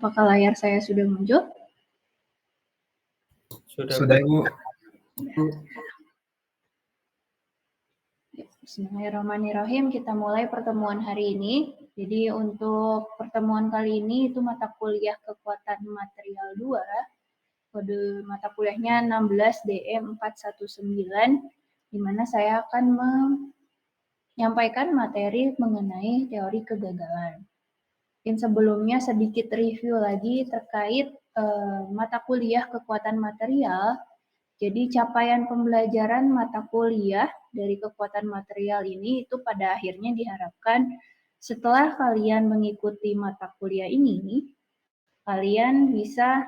Apakah layar saya sudah muncul? Sudah, Ibu. Bismillahirrahmanirrahim. Kita mulai pertemuan hari ini. Jadi untuk pertemuan kali ini itu mata kuliah kekuatan material 2. Kode mata kuliahnya 16 DM 419, di mana saya akan menyampaikan materi mengenai teori kegagalan. Dan sebelumnya sedikit review lagi terkait mata kuliah kekuatan material. Jadi capaian pembelajaran mata kuliah dari kekuatan material ini itu pada akhirnya diharapkan setelah kalian mengikuti mata kuliah ini, kalian bisa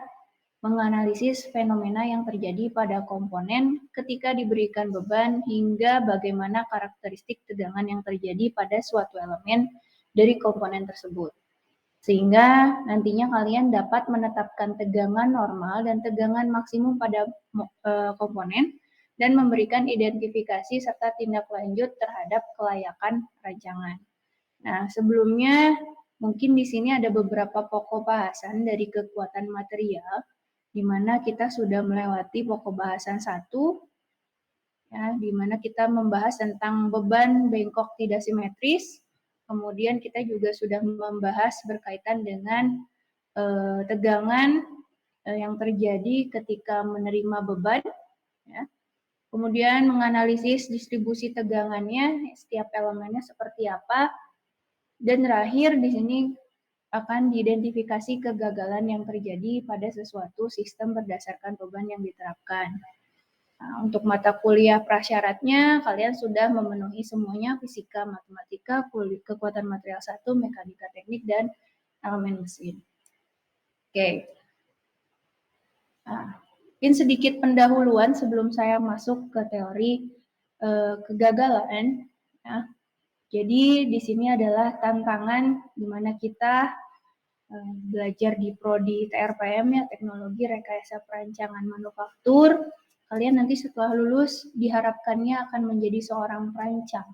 menganalisis fenomena yang terjadi pada komponen ketika diberikan beban hingga bagaimana karakteristik tegangan yang terjadi pada suatu elemen dari komponen tersebut. Sehingga nantinya kalian dapat menetapkan tegangan normal dan tegangan maksimum pada komponen dan memberikan identifikasi serta tindak lanjut terhadap kelayakan rancangan. Nah, sebelumnya mungkin di sini ada beberapa pokok bahasan dari kekuatan material, di mana kita sudah melewati pokok bahasan 1, ya, di mana kita membahas tentang beban bengkok tidak simetris. Kemudian kita juga sudah membahas berkaitan dengan tegangan yang terjadi ketika menerima beban, ya. Kemudian menganalisis distribusi tegangannya, setiap elemennya seperti apa, dan terakhir di sini akan diidentifikasi kegagalan yang terjadi pada sesuatu sistem berdasarkan beban yang diterapkan. Nah, untuk mata kuliah prasyaratnya, kalian sudah memenuhi semuanya, fisika, matematika, kekuatan material 1, mekanika teknik, dan elemen mesin. Oke. Nah, mungkin sedikit pendahuluan sebelum saya masuk ke teori kegagalan. Ya. Jadi di sini adalah tantangan di mana kita belajar di Prodi TRPM, ya, Teknologi Rekayasa Perancangan Manufaktur. Kalian nanti setelah lulus diharapkannya akan menjadi seorang perancang.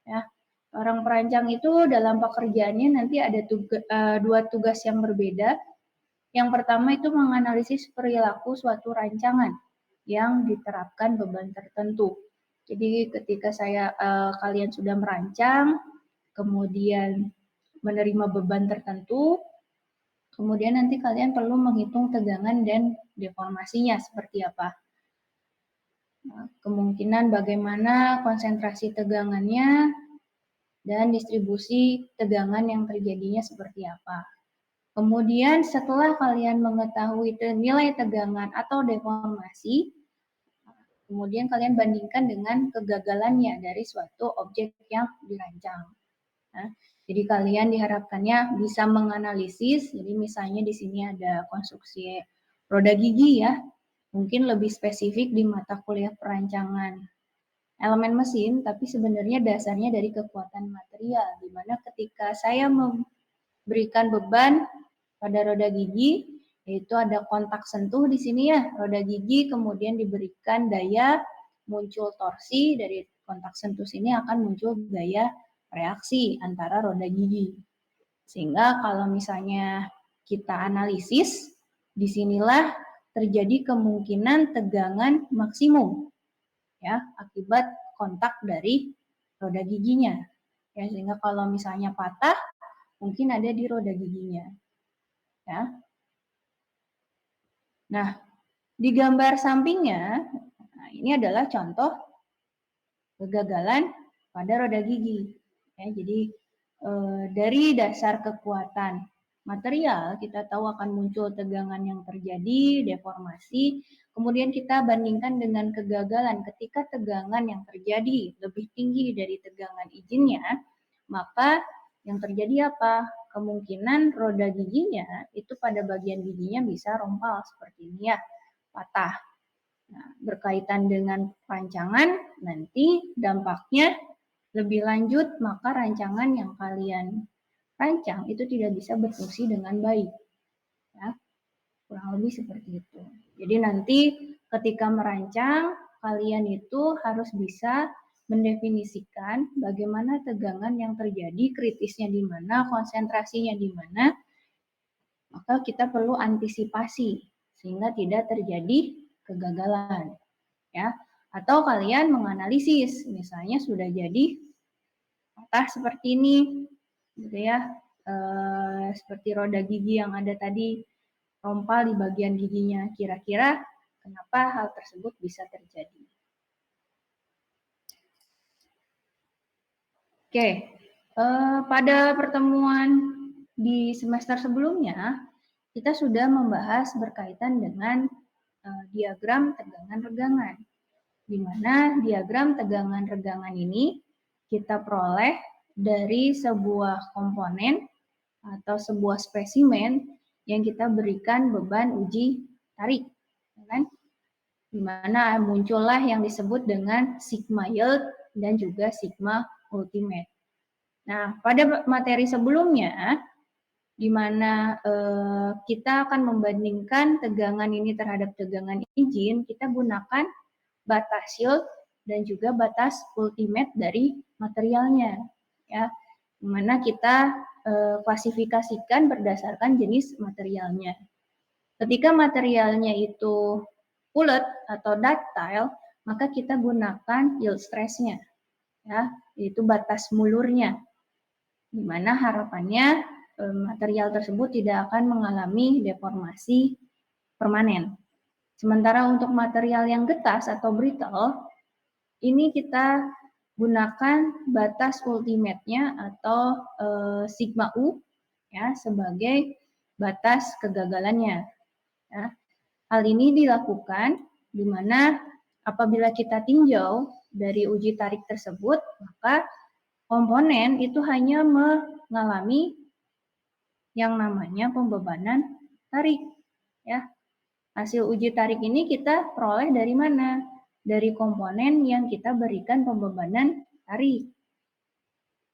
Ya. Orang perancang itu dalam pekerjaannya nanti ada dua tugas yang berbeda. Yang pertama itu menganalisis perilaku suatu rancangan yang diterapkan beban tertentu. Jadi ketika kalian sudah merancang, kemudian menerima beban tertentu, kemudian nanti kalian perlu menghitung tegangan dan deformasinya seperti apa. Nah, kemungkinan bagaimana konsentrasi tegangannya dan distribusi tegangan yang terjadinya seperti apa. Kemudian setelah kalian mengetahui nilai tegangan atau deformasi, kemudian kalian bandingkan dengan kegagalannya dari suatu objek yang dirancang. Nah, jadi kalian diharapkannya bisa menganalisis, jadi misalnya di sini ada konstruksi roda gigi, ya, mungkin lebih spesifik di mata kuliah perancangan elemen mesin, tapi sebenarnya dasarnya dari kekuatan material, di mana ketika saya memberikan beban pada roda gigi, yaitu ada kontak sentuh di sini, ya, roda gigi, kemudian diberikan daya, muncul torsi, dari kontak sentuh sini akan muncul gaya reaksi antara roda gigi. Sehingga kalau misalnya kita analisis, disinilah terjadi kemungkinan tegangan maksimum, ya, akibat kontak dari roda giginya. Ya, sehingga kalau misalnya patah, mungkin ada di roda giginya. Ya. Nah, di gambar sampingnya, nah, ini adalah contoh kegagalan pada roda gigi. Ya, jadi dari dasar kekuatan material, kita tahu akan muncul tegangan yang terjadi, deformasi, kemudian kita bandingkan dengan kegagalan. Ketika tegangan yang terjadi lebih tinggi dari tegangan izinnya, maka yang terjadi apa? Kemungkinan roda giginya itu pada bagian giginya bisa rompal seperti ini, ya, patah. Nah, berkaitan dengan rancangan, nanti dampaknya lebih lanjut, maka rancangan yang kalian rancang itu tidak bisa berfungsi dengan baik. Ya, kurang lebih seperti itu. Jadi nanti ketika merancang, kalian itu harus bisa mendefinisikan bagaimana tegangan yang terjadi, kritisnya di mana, konsentrasinya di mana, maka kita perlu antisipasi sehingga tidak terjadi kegagalan, ya. Atau kalian menganalisis, misalnya sudah jadi patah seperti ini, gitu ya, seperti roda gigi yang ada tadi, rompal di bagian giginya. Kira-kira kenapa hal tersebut bisa terjadi? Oke, pada pertemuan di semester sebelumnya, kita sudah membahas berkaitan dengan diagram tegangan-regangan, di mana diagram tegangan-regangan ini kita peroleh dari sebuah komponen atau sebuah spesimen yang kita berikan beban uji tarik, kan? Di mana muncullah yang disebut dengan sigma yield dan juga sigma ultimate. Nah, pada materi sebelumnya, di mana kita akan membandingkan tegangan ini terhadap tegangan izin, kita gunakan batas yield dan juga batas ultimate dari materialnya, ya, di mana kita klasifikasikan berdasarkan jenis materialnya. Ketika materialnya itu ulet atau ductile, maka kita gunakan yield stress-nya, ya, yaitu batas mulurnya, di mana harapannya material tersebut tidak akan mengalami deformasi permanen. Sementara untuk material yang getas atau brittle, ini kita gunakan batas ultimate-nya atau sigma U, ya, sebagai batas kegagalannya. Ya. Hal ini dilakukan di mana apabila kita tinjau dari uji tarik tersebut, maka komponen itu hanya mengalami yang namanya pembebanan tarik, ya. Hasil uji tarik ini kita peroleh dari mana? Dari komponen yang kita berikan pembebanan tarik.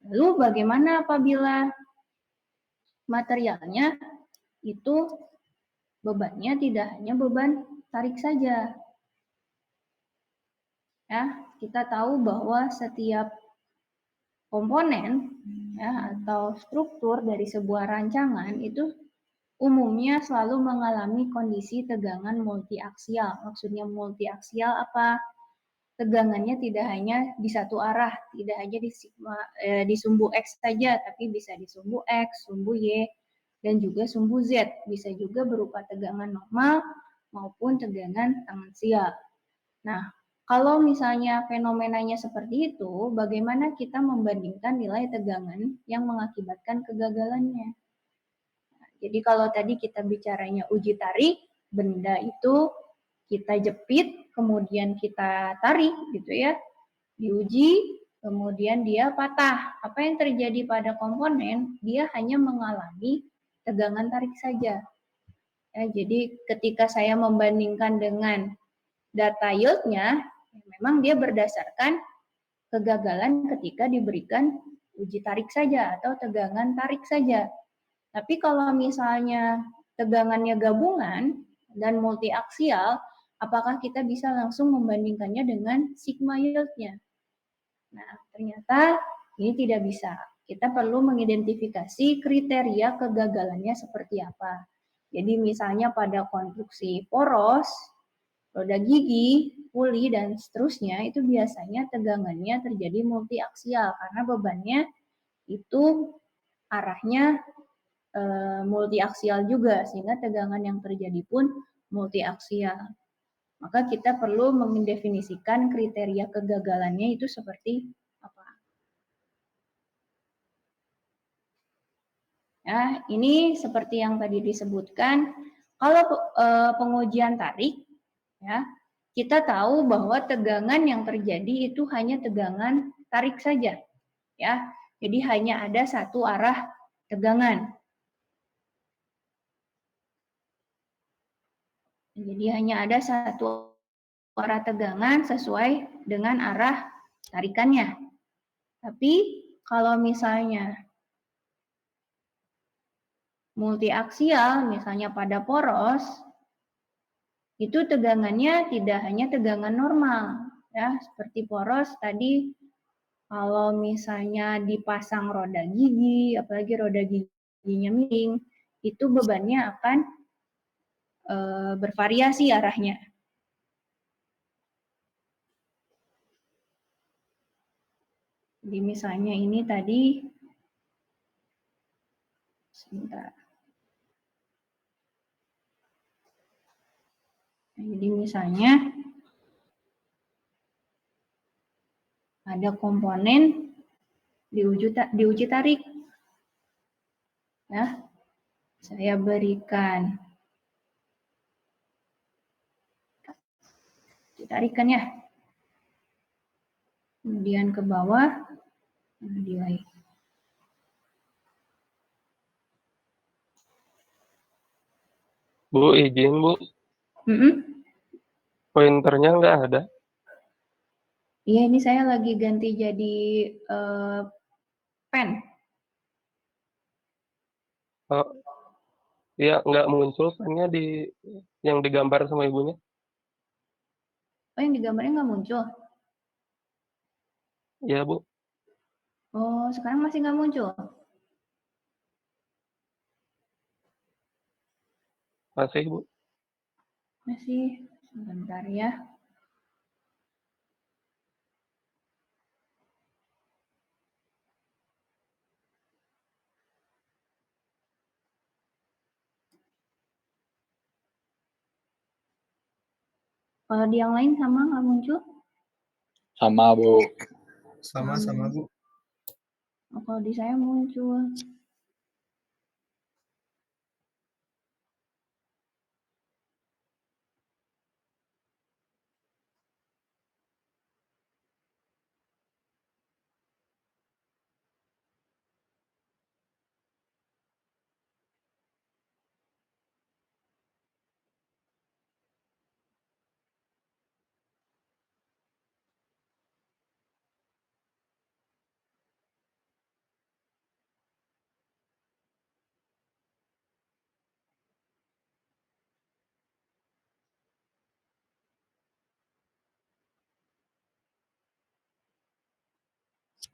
Lalu bagaimana apabila materialnya itu bebannya tidak hanya beban tarik saja? Ya, kita tahu bahwa setiap komponen, ya, atau struktur dari sebuah rancangan itu umumnya selalu mengalami kondisi tegangan multiaksial. Maksudnya multiaksial apa? Tegangannya tidak hanya di satu arah, tidak hanya di sumbu X saja, tapi bisa di sumbu X, sumbu Y, dan juga sumbu Z. Bisa juga berupa tegangan normal maupun tegangan tangensial. Nah, kalau misalnya fenomenanya seperti itu, bagaimana kita membandingkan nilai tegangan yang mengakibatkan kegagalannya? Nah, jadi kalau tadi kita bicaranya uji tarik, benda itu kita jepit, kemudian kita tarik gitu ya, diuji, kemudian dia patah. Apa yang terjadi pada komponen? Dia hanya mengalami tegangan tarik saja. Ya, jadi ketika saya membandingkan dengan data yield-nya, memang dia berdasarkan kegagalan ketika diberikan uji tarik saja atau tegangan tarik saja. Tapi kalau misalnya tegangannya gabungan dan multiaksial, apakah kita bisa langsung membandingkannya dengan sigma yield-nya? Nah, ternyata ini tidak bisa. Kita perlu mengidentifikasi kriteria kegagalannya seperti apa. Jadi misalnya pada konstruksi poros, roda gigi, puli, dan seterusnya, itu biasanya tegangannya terjadi multiaksial karena bebannya itu arahnya multiaksial juga, sehingga tegangan yang terjadi pun multiaksial. Maka kita perlu mendefinisikan kriteria kegagalannya itu seperti apa. Ya, ini seperti yang tadi disebutkan, kalau pengujian tarik, ya, kita tahu bahwa tegangan yang terjadi itu hanya tegangan tarik saja, ya. Jadi hanya ada satu arah tegangan. Jadi hanya ada satu arah tegangan sesuai dengan arah tarikannya. Tapi kalau misalnya multiaksial, misalnya pada poros, itu tegangannya tidak hanya tegangan normal, ya, seperti poros tadi. Kalau misalnya dipasang roda gigi, apalagi roda giginya miring, itu bebannya akan bervariasi arahnya. Jadi misalnya ini tadi, sebentar. Jadi misalnya ada komponen diuji tarik. Nah, saya berikan tarikan ya. Kemudian ke bawah, nilai. Bu, izin Bu, pointernya nggak ada. Iya, ini saya lagi ganti jadi pen. Oh, ya nggak muncul pennya di yang digambar sama ibunya. Oh, yang digambarnya nggak muncul? Iya Bu, Oh, sekarang masih nggak muncul? masih Bu. Masih, sebentar ya. Kalau di yang lain sama nggak muncul? Sama Bu. Sama-sama Bu. Oh, kalau di saya muncul.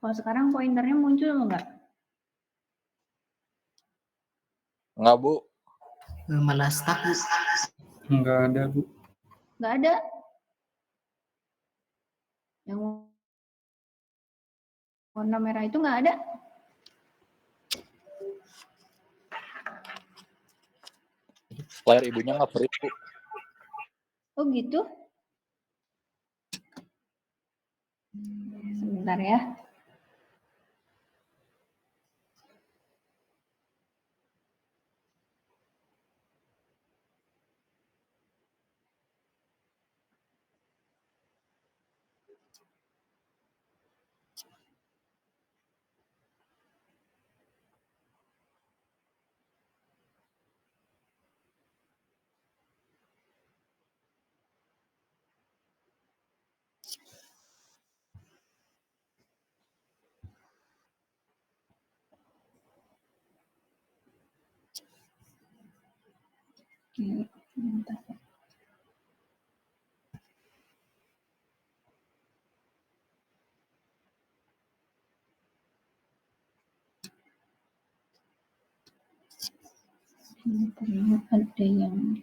Kalau sekarang pointernya muncul nggak? Enggak Bu. Malah stuck Bu. Enggak ada Bu. Nggak ada. Yang warna merah itu nggak ada. Layar ibunya nggak free Bu. Oh gitu? Sebentar ya. Sebentar. Terlihat ada yang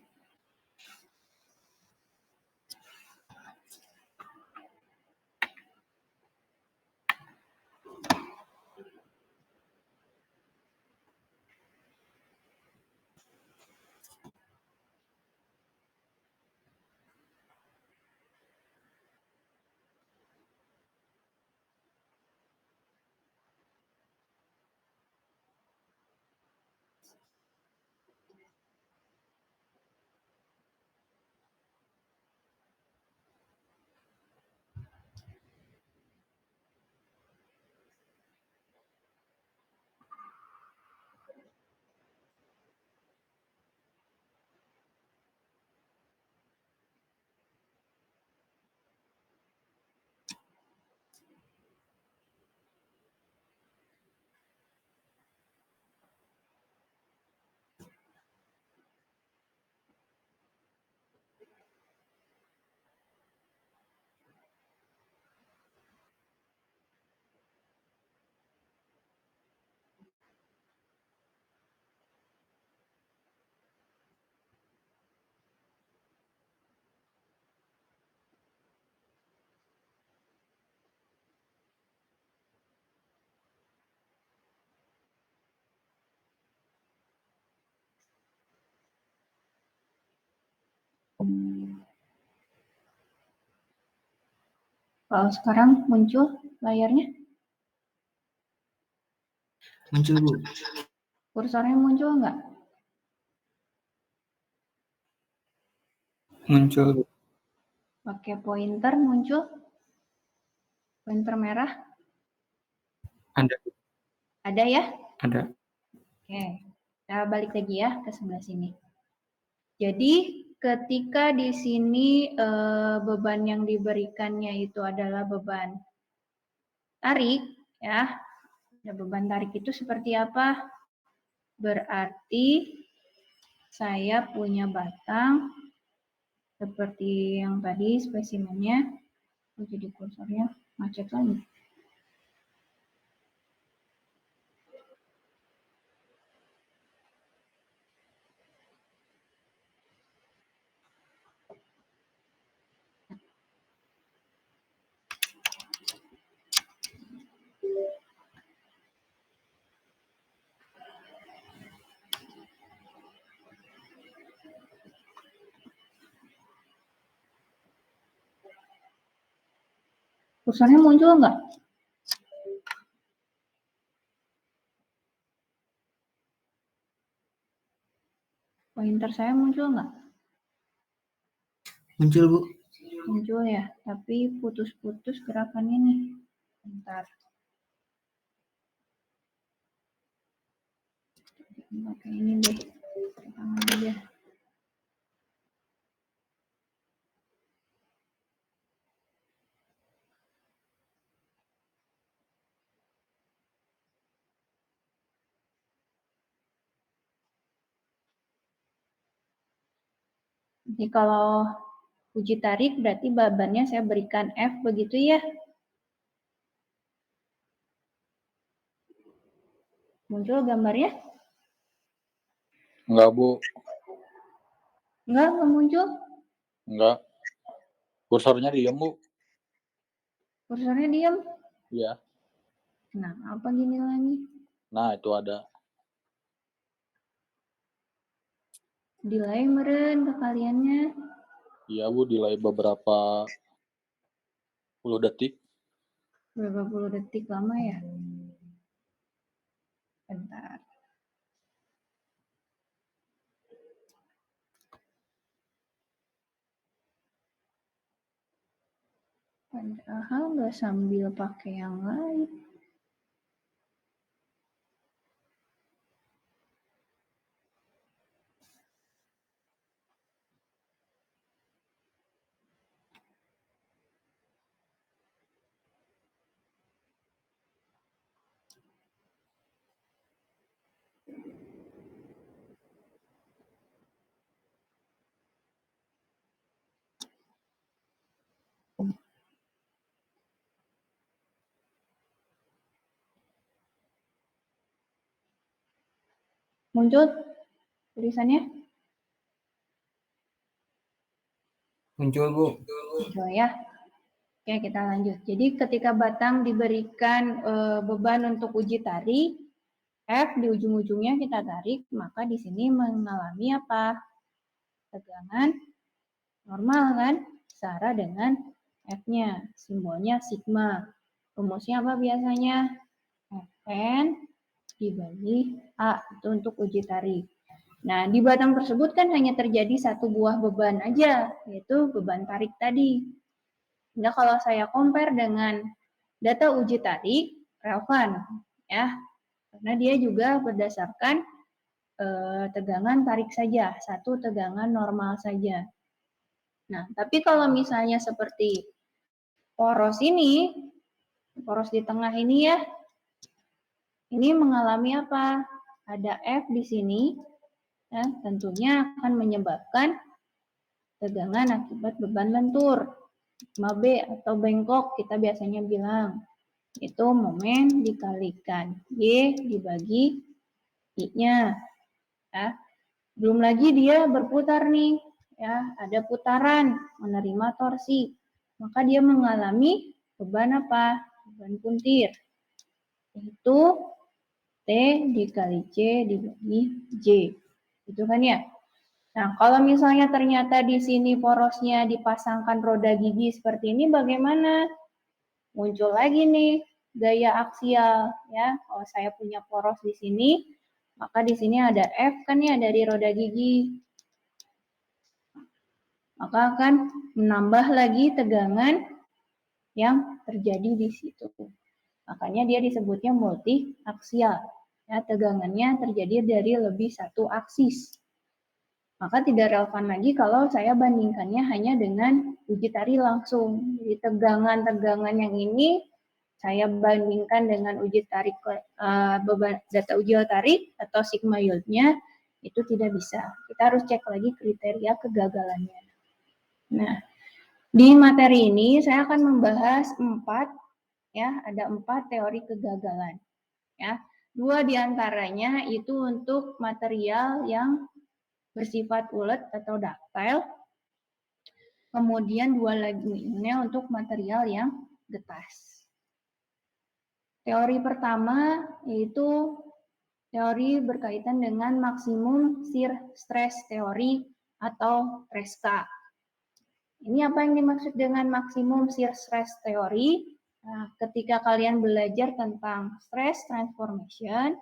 Kalau sekarang muncul layarnya? Muncul, Bu. Kursornya muncul nggak? Muncul, Bu. Pakai pointer muncul? Pointer merah? Ada, Bu. Ada ya? Ada. Oke, kita balik lagi ya ke sebelah sini. Jadi ketika di sini beban yang diberikannya itu adalah beban tarik, ya. Ada beban tarik itu seperti apa? Berarti saya punya batang seperti yang tadi spesimennya. Jadi kursornya macet lagi. Kursornya muncul nggak? Pointer saya muncul nggak? Muncul, Bu. Muncul ya, tapi putus-putus gerakannya nih. Bentar. Pakai ini deh. Tangan aja. Jadi kalau uji tarik berarti bebannya saya berikan F begitu ya. Muncul gambarnya? Enggak, Bu. Enggak muncul. Enggak. Kursornya diam, Bu. Kursornya diam. Iya. Nah, apa gini lagi? Nah, itu ada. Delay meren ke kaliannya. Iya, Bu, delay beberapa puluh detik. Berapa puluh detik lama ya? Bentar. Padahal nggak sambil pakai yang lain. Muncul tulisannya? Muncul, Bu. Muncul ya. Oke, kita lanjut. Jadi ketika batang diberikan beban untuk uji tarik, F di ujung-ujungnya kita tarik, maka di sini mengalami apa? Tegangan normal kan? Setara dengan F-nya, simbolnya sigma. Rumusnya apa biasanya? Fn dibagi A, itu untuk uji tarik. Nah, di batang tersebut kan hanya terjadi satu buah beban aja, yaitu beban tarik tadi. Nah, kalau saya compare dengan data uji tarik, relevan ya, karena dia juga berdasarkan tegangan tarik saja, satu tegangan normal saja. Nah, tapi kalau misalnya seperti poros ini, poros di tengah ini ya, ini mengalami apa? Ada F di sini, ya, tentunya akan menyebabkan tegangan akibat beban lentur. Sigma B atau bengkok kita biasanya bilang. Itu momen dikalikan Y dibagi I-nya. Ya. Belum lagi dia berputar nih. Ya, ada putaran, menerima torsi. Maka dia mengalami beban apa? Beban puntir. Yaitu T dikali C dibagi J. Itu kan ya? Nah, kalau misalnya ternyata di sini porosnya dipasangkan roda gigi seperti ini, bagaimana? muncul lagi nih gaya aksial ya. Kalau saya punya poros di sini, maka di sini ada F kan ya dari roda gigi. Maka akan menambah lagi tegangan yang terjadi di situ. Makanya dia disebutnya multi aksial. Ya, tegangannya terjadi dari lebih satu aksis. Maka tidak relevan lagi kalau saya bandingkannya hanya dengan uji tarik langsung. Jadi tegangan-tegangan yang ini saya bandingkan dengan uji tarik data uji tarik atau sigma yieldnya, itu tidak bisa. Kita harus cek lagi kriteria kegagalannya. Nah, di materi ini saya akan membahas 4 ya, ada 4 teori kegagalan. Ya, 2 diantaranya itu untuk material yang bersifat ulet atau ductile. Kemudian 2 lainnya untuk material yang getas. Teori pertama yaitu teori berkaitan dengan maksimum shear stress teori atau TRESCA. Ini apa yang dimaksud dengan maksimum shear stress teori? Nah, ketika kalian belajar tentang stress transformation,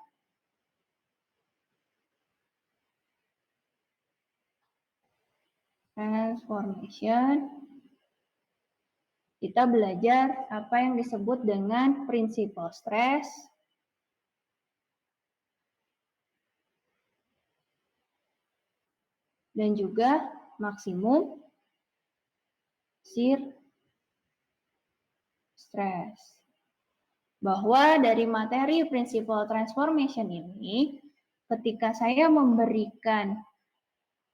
kita belajar apa yang disebut dengan principal stress, dan juga maksimum shear stress. Bahwa dari materi principal transformation ini, ketika saya memberikan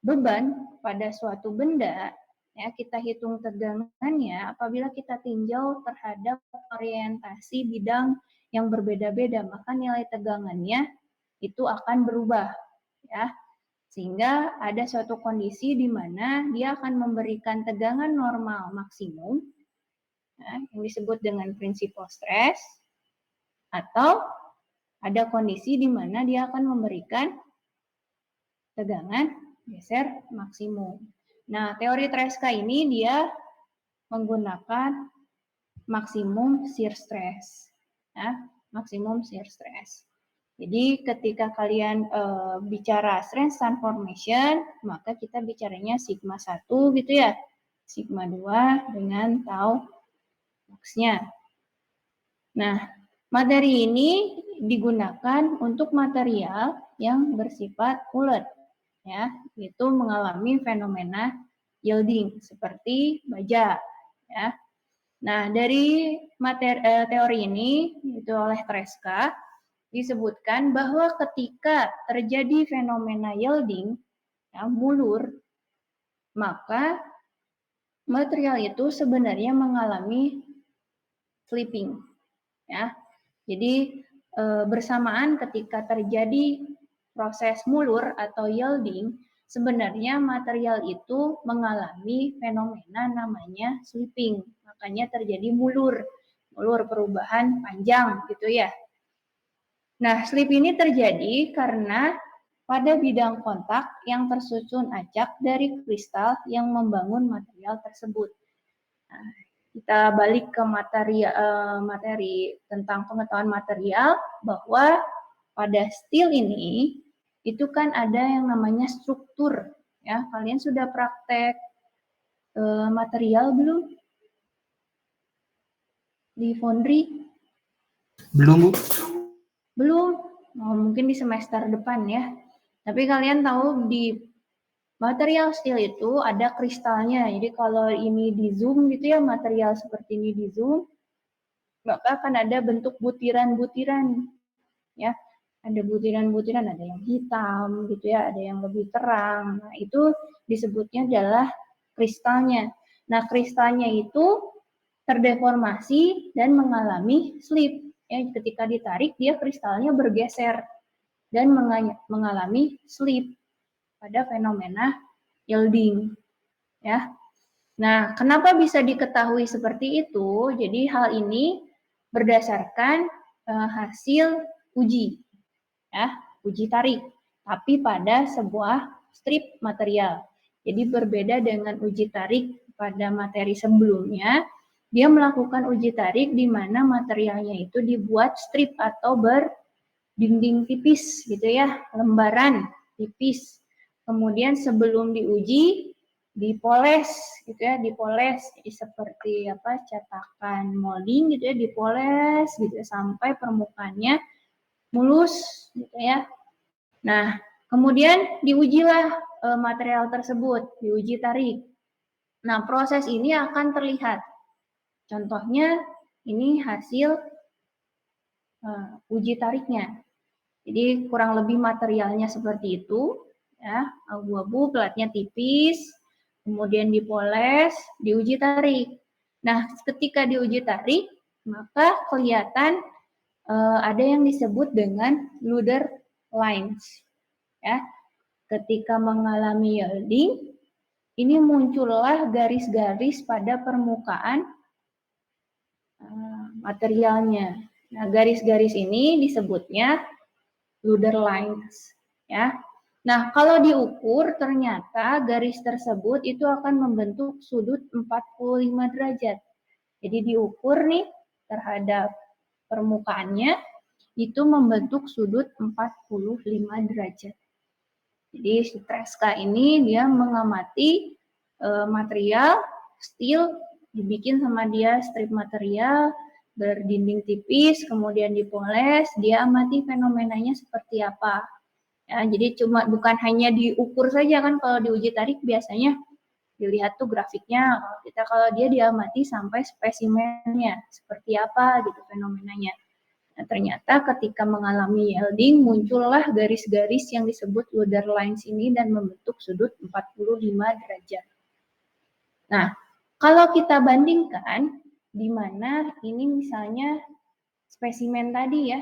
beban pada suatu benda, ya kita hitung tegangannya apabila kita tinjau terhadap orientasi bidang yang berbeda-beda, maka nilai tegangannya itu akan berubah, ya. Sehingga ada suatu kondisi di mana dia akan memberikan tegangan normal maksimum, ya, yang disebut dengan principal stress, atau ada kondisi di mana dia akan memberikan tegangan geser maksimum. Nah, teori TRESCA ini dia menggunakan maksimum shear stress. Ya, maksimum shear stress. Jadi ketika kalian bicara stress transformation, maka kita bicaranya sigma 1 gitu ya. Sigma 2 dengan tau max-nya. Nah, materi ini digunakan untuk material yang bersifat ulet, ya, yaitu mengalami fenomena yielding seperti baja, ya. Nah, dari teori ini itu oleh TRESCA disebutkan bahwa ketika terjadi fenomena yielding, ya, mulur, maka material itu sebenarnya mengalami slipping, ya. Jadi bersamaan ketika terjadi proses mulur atau yielding, sebenarnya material itu mengalami fenomena namanya slipping. Makanya terjadi mulur perubahan panjang gitu ya. Nah, slip ini terjadi karena pada bidang kontak yang tersusun acak dari kristal yang membangun material tersebut. Nah, kita balik ke materi tentang pengetahuan material, bahwa pada steel ini itu kan ada yang namanya struktur, ya. Kalian sudah praktek material belum di foundry? Belum, Bu. Belum, mungkin di semester depan ya. Tapi kalian tahu di material steel itu ada kristalnya. Jadi kalau ini di zoom gitu ya, material seperti ini di zoom, maka akan ada bentuk butiran-butiran, ya. Ada butiran-butiran, ada yang hitam gitu ya, ada yang lebih terang. Nah, itu disebutnya adalah kristalnya. Nah, kristalnya itu terdeformasi dan mengalami slip. Ya, ketika ditarik dia kristalnya bergeser dan mengalami slip pada fenomena yielding, ya. Nah, kenapa bisa diketahui seperti itu? Jadi hal ini berdasarkan hasil uji, ya, uji tarik, tapi pada sebuah strip material. Jadi berbeda dengan uji tarik pada materi sebelumnya, dia melakukan uji tarik di mana materialnya itu dibuat strip atau berdinding tipis gitu ya, lembaran tipis. Kemudian sebelum diuji dipoles gitu ya, dipoles. Jadi seperti cetakan molding gitu ya, dipoles gitu ya, sampai permukaannya mulus gitu ya. Nah, kemudian diujilah material tersebut, diuji tarik. Nah, proses ini akan terlihat. Contohnya ini hasil uji tariknya. Jadi kurang lebih materialnya seperti itu, ya, abu-abu, pelatnya tipis, kemudian dipoles, diuji tarik. Nah, ketika diuji tarik, maka kelihatan ada yang disebut dengan Luder lines, ya. Ketika mengalami yielding, ini muncullah garis-garis pada permukaan materialnya. Nah, garis-garis ini disebutnya Luder lines, ya. Nah, kalau diukur ternyata garis tersebut itu akan membentuk sudut 45 derajat. Jadi diukur nih terhadap permukaannya itu membentuk sudut 45 derajat. Jadi si Treska ini dia mengamati material steel, dibikin sama dia strip material berdinding tipis, kemudian dipoles, dia amati fenomenanya seperti apa. Ya, jadi bukan hanya diukur saja kan, kalau diuji tarik biasanya dilihat tuh grafiknya, kalau dia diamati sampai spesimennya seperti apa gitu fenomenanya. Nah, ternyata ketika mengalami yielding muncullah garis-garis yang disebut Luder lines ini dan membentuk sudut 45 derajat. Nah, kalau kita bandingkan di mana ini misalnya spesimen tadi ya,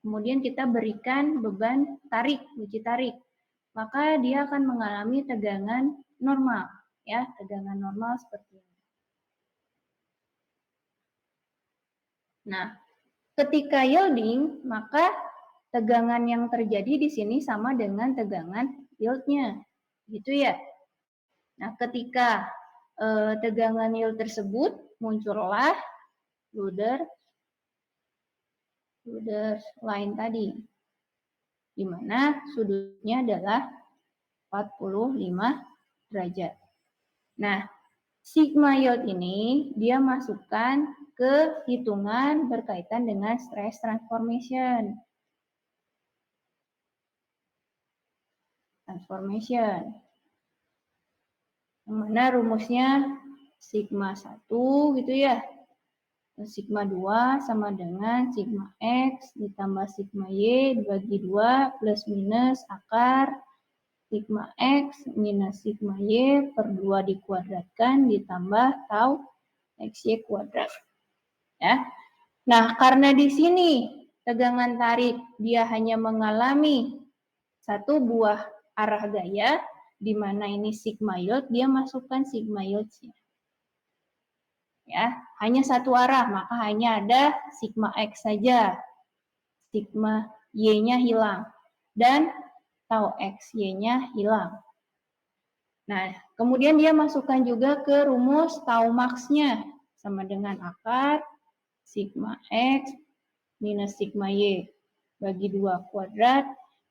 kemudian kita berikan beban tarik, uji tarik, maka dia akan mengalami tegangan normal, ya, tegangan normal seperti ini. Nah, ketika yielding, maka tegangan yang terjadi di sini sama dengan tegangan yieldnya, gitu ya. Nah, ketika tegangan yield tersebut muncullah Luder line tadi, di mana sudutnya adalah 45 derajat. Nah, sigma yield ini dia masukkan ke hitungan berkaitan dengan stress transformation. Yang mana rumusnya sigma 1 gitu ya. Sigma 2 sama dengan sigma X ditambah sigma Y dibagi 2 plus minus akar sigma X minus sigma Y per 2 dikuadratkan ditambah tau XY kuadrat. Ya. Nah, karena di sini tegangan tarik dia hanya mengalami satu buah arah gaya, di mana ini sigma yield, dia masukkan sigma yield-nya. Ya, hanya satu arah, maka hanya ada sigma X saja. Sigma Y-nya hilang. Dan tau X Y-nya hilang. Nah, kemudian dia masukkan juga ke rumus tau max-nya. Sama dengan akar sigma X minus sigma Y bagi 2 kuadrat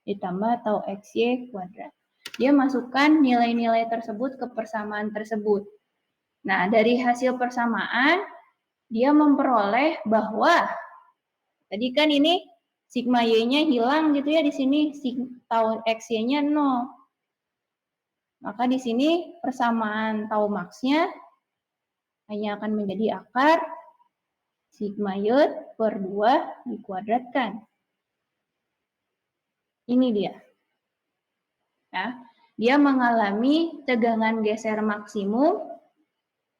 ditambah tau XY kuadrat. Dia masukkan nilai-nilai tersebut ke persamaan tersebut. Nah, dari hasil persamaan, dia memperoleh bahwa tadi kan ini sigma Y-nya hilang gitu ya di sini, tau XY-nya 0. Maka di sini persamaan tau max-nya hanya akan menjadi akar sigma yield per 2 dikuadratkan. Ini dia. Ya, dia mengalami tegangan geser maksimum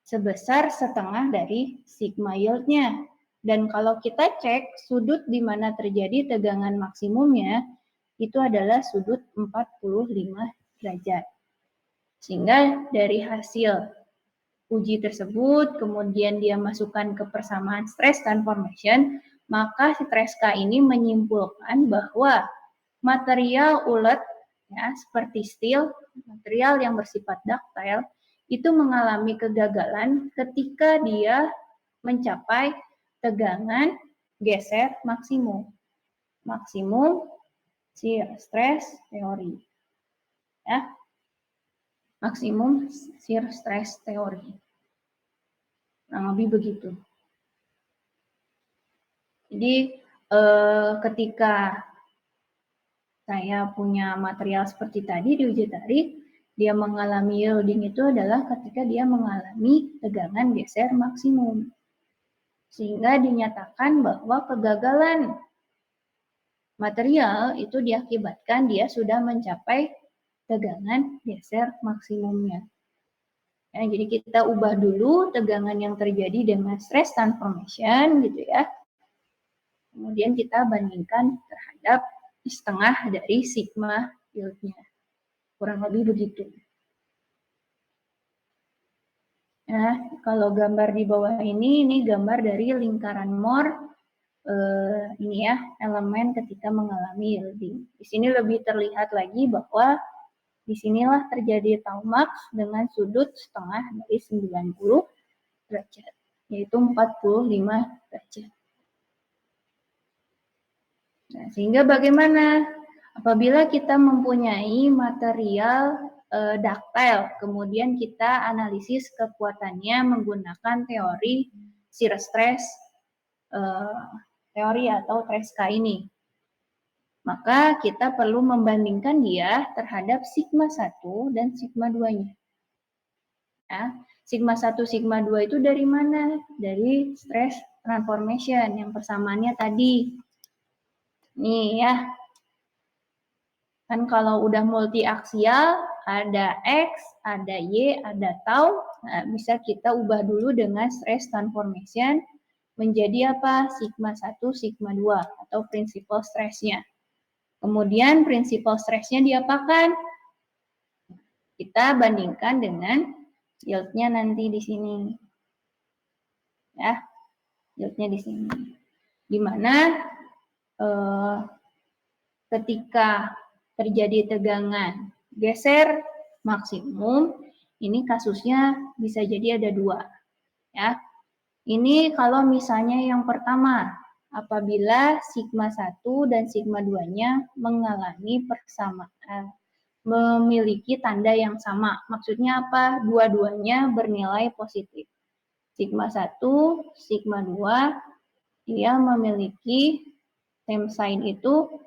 sebesar setengah dari sigma yield-nya. Dan kalau kita cek sudut di mana terjadi tegangan maksimumnya, itu adalah sudut 45 derajat. Sehingga dari hasil uji tersebut, kemudian dia masukkan ke persamaan stress transformation, maka si Treska ini menyimpulkan bahwa material ulet, ya, seperti steel, material yang bersifat ductile, itu mengalami kegagalan ketika dia mencapai tegangan geser maksimum. Maksimum shear stress teori. Ya. Maksimum shear stress teori. Kurang lebih begitu. Jadi ketika saya punya material seperti tadi di uji tarik, dia mengalami yielding itu adalah ketika dia mengalami tegangan geser maksimum. Sehingga dinyatakan bahwa kegagalan material itu diakibatkan dia sudah mencapai tegangan geser maksimumnya. Ya, jadi kita ubah dulu tegangan yang terjadi dengan stress transformation gitu ya. Kemudian kita bandingkan terhadap setengah dari sigma yieldnya. Kurang lebih begitu. Nah, kalau gambar di bawah ini gambar dari lingkaran Moore. Ini ya, elemen ketika mengalami yielding. Di sini lebih terlihat lagi bahwa disinilah terjadi tau max dengan sudut setengah dari 90 derajat, yaitu 45 derajat. Nah, sehingga bagaimana? Apabila kita mempunyai material ductile, kemudian kita analisis kekuatannya menggunakan teori shear stress teori atau Tresca ini. Maka kita perlu membandingkan dia terhadap sigma 1 dan sigma 2-nya. Ya, sigma 1, sigma 2 itu dari mana? Dari stress transformation yang persamaannya tadi. Nih ya. Kan kalau udah multiaksial, ada X, ada Y, ada tau. Nah, bisa kita ubah dulu dengan stress transformation menjadi apa? Sigma 1, sigma 2 atau principal stress-nya. Kemudian principal stress-nya diapakan? Kita bandingkan dengan yield-nya nanti di sini. Ya, yield-nya di sini. Di mana ketika terjadi tegangan geser maksimum, ini kasusnya bisa jadi ada dua. Ya. Ini kalau misalnya yang pertama, apabila sigma 1 dan sigma 2-nya mengalami persamaan, memiliki tanda yang sama. Maksudnya apa? Dua-duanya bernilai positif. Sigma 1, sigma 2, dia memiliki same sign itu,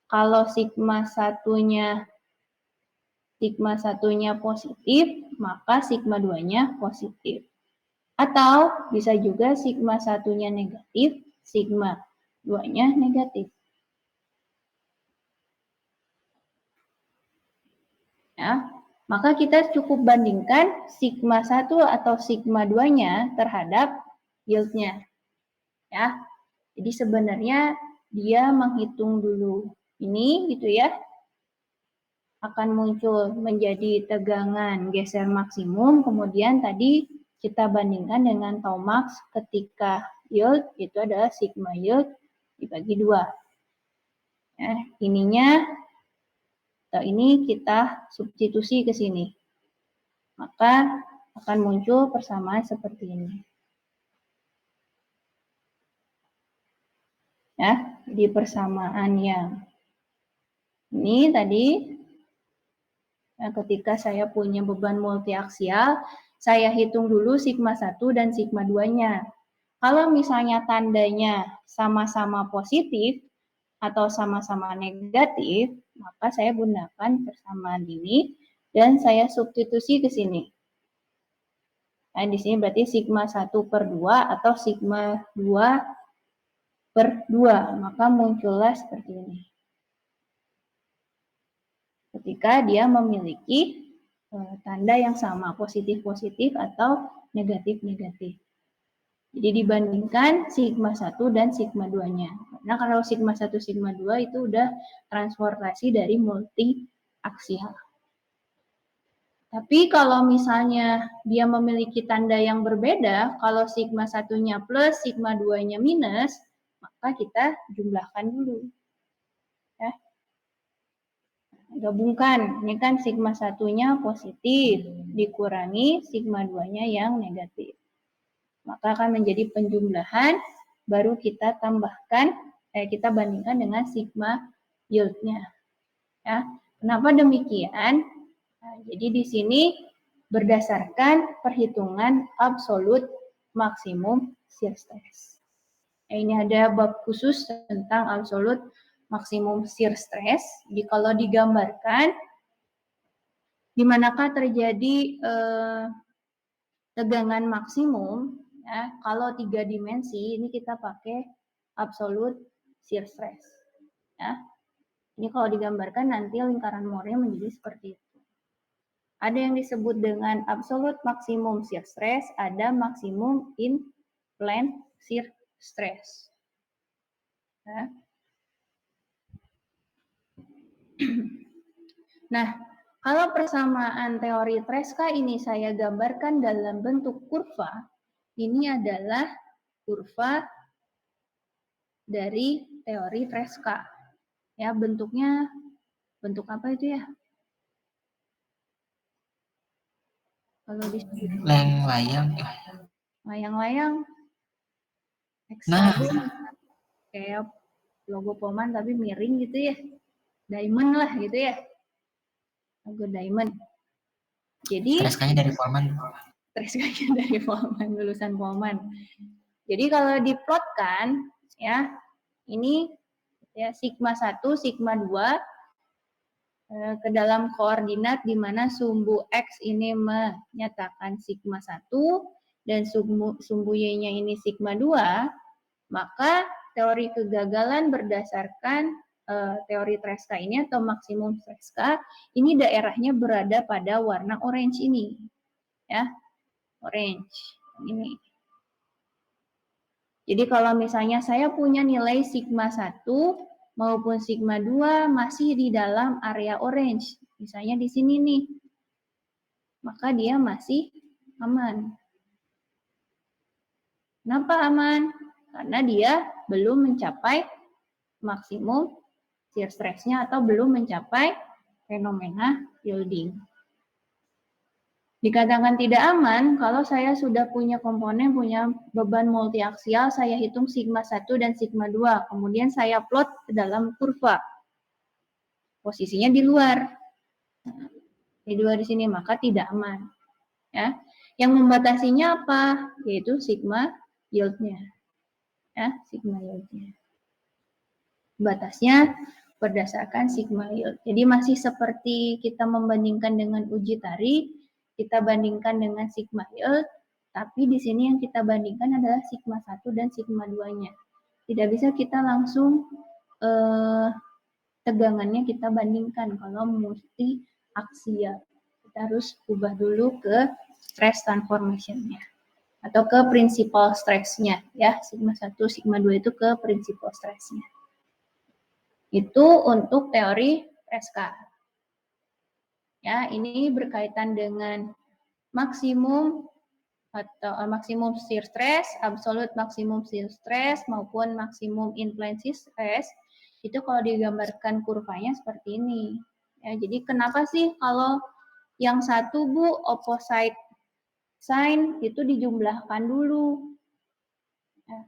kalau sigma satunya positif, maka sigma 2-nya positif. Atau bisa juga sigma 1-nya negatif, sigma 2-nya negatif. Ya, maka kita cukup bandingkan sigma 1 atau sigma 2-nya terhadap yield-nya. Ya. Jadi sebenarnya dia menghitung dulu ini gitu ya. Akan muncul menjadi tegangan geser maksimum, kemudian tadi kita bandingkan dengan tau max ketika yield, itu adalah sigma yield dibagi 2. Nah, ininya atau ini kita substitusi ke sini. Maka akan muncul persamaan seperti ini. Ya, jadi persamaan yang ini tadi, nah, ketika saya punya beban multiaksial, saya hitung dulu sigma 1 dan sigma 2-nya. Kalau misalnya tandanya sama-sama positif atau sama-sama negatif, maka saya gunakan persamaan ini dan saya substitusi ke sini. Nah, di sini berarti sigma 1/2 atau sigma 2/2, maka muncullah seperti ini. Ketika dia memiliki tanda yang sama, positif-positif atau negatif-negatif. Jadi dibandingkan sigma 1 dan sigma 2-nya. Karena kalau sigma 1, sigma 2 itu udah transportasi dari multi-aksial. Tapi kalau misalnya dia memiliki tanda yang berbeda, kalau sigma 1-nya plus, sigma 2-nya minus, maka kita jumlahkan dulu. Ya. Gabungkan, ini kan sigma 1-nya positif, dikurangi sigma 2-nya yang negatif. maka akan menjadi penjumlahan, baru kita tambahkan, kita bandingkan dengan sigma yield-nya. Ya, kenapa demikian? Nah, jadi di sini berdasarkan perhitungan absolute maksimum shear stress. Ini ada bab khusus tentang absolute maksimum shear stress. Jadi kalau digambarkan, di manakah terjadi tegangan maksimum, ya, kalau 3 dimensi, ini kita pakai absolute shear stress. Ya. Ini kalau digambarkan nanti lingkaran Mohrnya menjadi seperti itu. Ada yang disebut dengan absolute maximum shear stress, ada maximum in plane shear stress. Ya. Nah, kalau persamaan teori Tresca ini saya gambarkan dalam bentuk kurva, ini adalah kurva dari teori Tresca. Ya, bentuknya bentuk apa itu ya? Kalau di Layang-layang. layang-layang, Nah. kayak logo Poman tapi miring gitu ya, diamond lah gitu ya, logo diamond. Jadi Tresca-nya dari Poman. Tresca-nya dari Poman, lulusan Poman. Jadi kalau diplotkan ya, ini ya sigma 1, sigma 2 ke dalam koordinat di mana sumbu X ini menyatakan sigma 1 dan sumbu Y-nya ini sigma 2, maka teori kegagalan berdasarkan teori Tresca ini atau maksimum Tresca, ini daerahnya berada pada warna orange ini. Ya, orange ini. Jadi kalau misalnya saya punya nilai sigma 1 maupun sigma 2 masih di dalam area orange, misalnya di sini nih, maka dia masih aman. Kenapa aman? Karena dia belum mencapai maksimum shear stress-nya atau belum mencapai fenomena yielding. Dikatakan tidak aman kalau saya sudah punya komponen, punya beban multiaksial, saya hitung sigma 1 dan sigma 2, kemudian saya plot ke dalam kurva. Posisinya di luar. Di luar di sini, maka tidak aman. Ya. Yang membatasinya apa? Yaitu sigma yield-nya. Ya, sigma yield-nya. Batasnya berdasarkan sigma yield. Jadi masih seperti kita membandingkan dengan uji tarik, kita bandingkan dengan sigma yield, tapi di sini yang kita bandingkan adalah sigma 1 dan sigma 2-nya. Tidak bisa kita langsung tegangannya kita bandingkan kalau multi aksial. Kita harus ubah dulu ke stress transformation-nya atau ke principal stress-nya ya. Sigma 1, sigma 2 itu ke principal stress-nya. Itu untuk teori Tresca. Ya, ini berkaitan dengan maksimum atau maksimum shear stress, absolute maksimum shear stress maupun maksimum in plane shear stress. Itu kalau digambarkan kurvanya seperti ini. Ya, jadi kenapa sih kalau yang satu Bu opposite sign itu dijumlahkan dulu? Ya.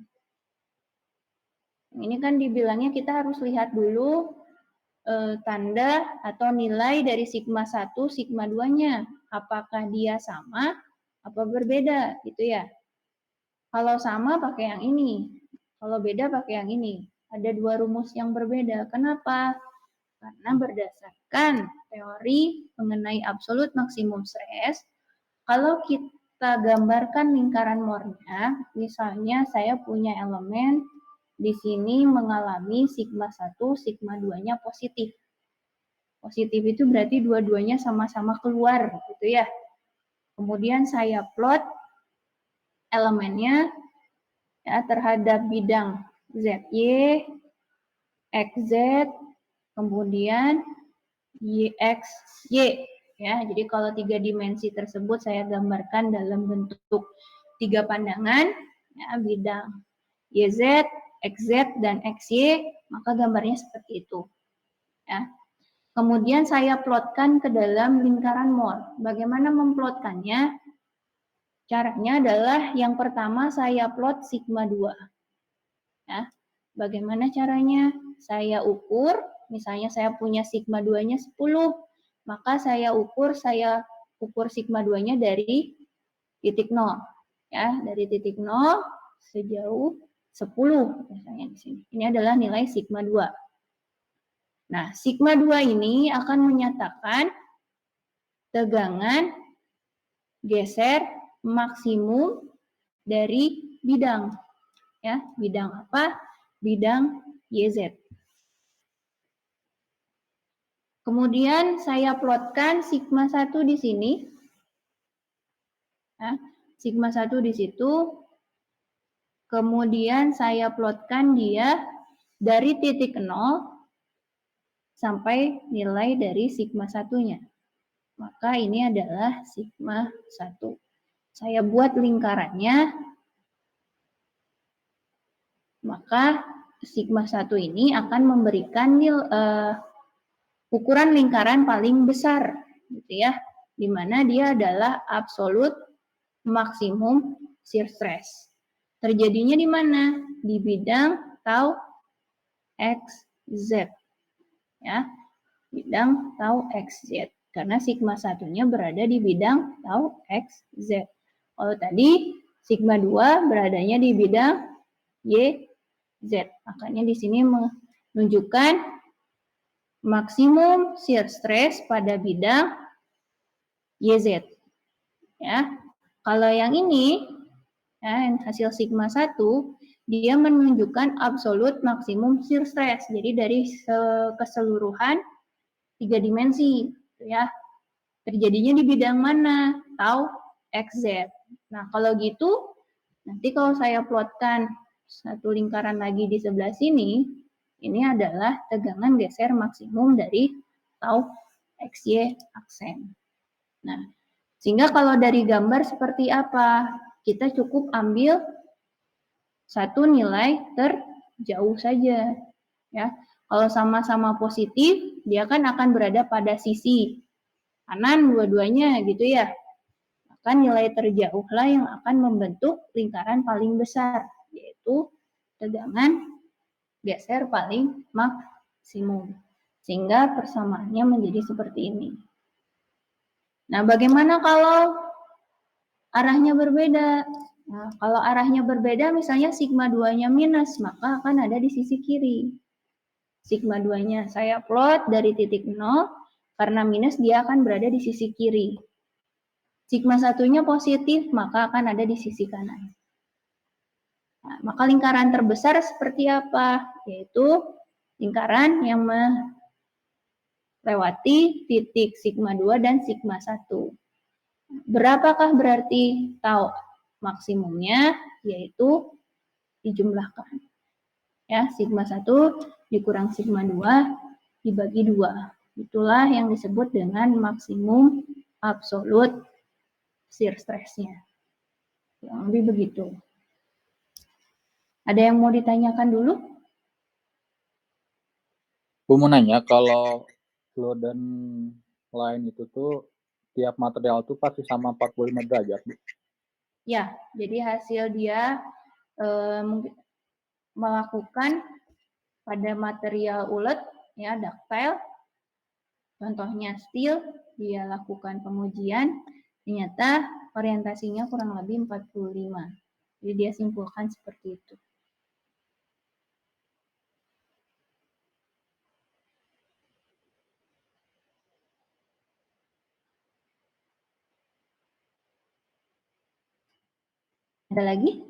Ini kan dibilangnya kita harus lihat dulu tanda atau nilai dari sigma 1, sigma 2-nya. Apakah dia sama, apa berbeda, gitu ya. Kalau sama pakai yang ini, kalau beda pakai yang ini. Ada dua rumus yang berbeda. Kenapa? Karena berdasarkan teori mengenai absolute maksimum stress, kalau kita gambarkan lingkaran Mohrnya, misalnya saya punya elemen di sini mengalami sigma 1, sigma 2-nya positif. Positif itu berarti dua-duanya sama-sama keluar, gitu ya. Kemudian saya plot elemennya ya, terhadap bidang ZY, XZ, kemudian YXY. Ya, jadi kalau 3 dimensi tersebut saya gambarkan dalam bentuk 3 pandangan, ya, bidang YZ, XZ, dan XY, maka gambarnya seperti itu. Ya. Kemudian saya plotkan ke dalam lingkaran Mohr. Bagaimana memplotkannya? Caranya adalah yang pertama saya plot sigma 2. Ya. Bagaimana caranya? Saya ukur, misalnya saya punya sigma 2-nya 10, maka saya ukur sigma 2-nya dari titik 0. Ya, dari titik 0 sejauh 10 misalnya di sini. Ini adalah nilai sigma 2. Nah, sigma 2 ini akan menyatakan tegangan geser maksimum dari bidang. Ya, bidang apa? Bidang YZ. Kemudian saya plotkan sigma 1 di sini. Ya, sigma 1 di situ. Kemudian saya plotkan dia dari titik 0 sampai nilai dari sigma 1-nya. Maka ini adalah sigma 1. Saya buat lingkarannya. Maka sigma 1 ini akan memberikan ukuran lingkaran paling besar, gitu ya, di mana dia adalah absolut maksimum shear stress. Terjadinya di mana? Di bidang tau XZ, ya, bidang tau XZ, karena sigma 1-nya berada di bidang tau XZ. Kalau tadi sigma 2 beradanya di bidang YZ, makanya di sini menunjukkan maksimum shear stress pada bidang YZ. Ya. Kalau yang ini, ya, hasil sigma 1, dia menunjukkan absolut maksimum shear stress. Jadi dari keseluruhan 3 dimensi, ya. Terjadinya di bidang mana? Tau XZ. Nah, kalau gitu, nanti kalau saya plotkan satu lingkaran lagi di sebelah sini, ini adalah tegangan geser maksimum dari tau XY aksen. Nah, sehingga kalau dari gambar seperti apa? Kita cukup ambil satu nilai terjauh saja. Ya. Kalau sama-sama positif, dia kan akan berada pada sisi kanan dua-duanya gitu ya. Maka nilai terjauhlah yang akan membentuk lingkaran paling besar, yaitu tegangan geser paling maksimum. Sehingga persamaannya menjadi seperti ini. Nah, bagaimana kalau arahnya berbeda? Nah, kalau arahnya berbeda, misalnya sigma 2-nya minus, maka akan ada di sisi kiri. Sigma 2-nya saya plot dari titik 0, karena minus dia akan berada di sisi kiri. Sigma 1-nya positif, maka akan ada di sisi kanan. Nah, maka lingkaran terbesar seperti apa? Yaitu lingkaran yang melewati titik sigma 2 dan sigma 1. Berapakah berarti tau maksimumnya? Yaitu dijumlahkan. Ya, sigma 1 dikurang sigma 2 dibagi 2. Itulah yang disebut dengan maksimum absolut shear stress-nya. Kurang lebih begitu. Ada yang mau ditanyakan dulu? Gue mau nanya, kalau flow dan line itu tuh tiap material tuh pasti sama 45 derajat, Bu? Ya, jadi hasil dia melakukan pada material ulet, ya, ductile, contohnya steel, dia lakukan pengujian, ternyata orientasinya kurang lebih 45. Jadi dia simpulkan seperti itu. Ada lagi?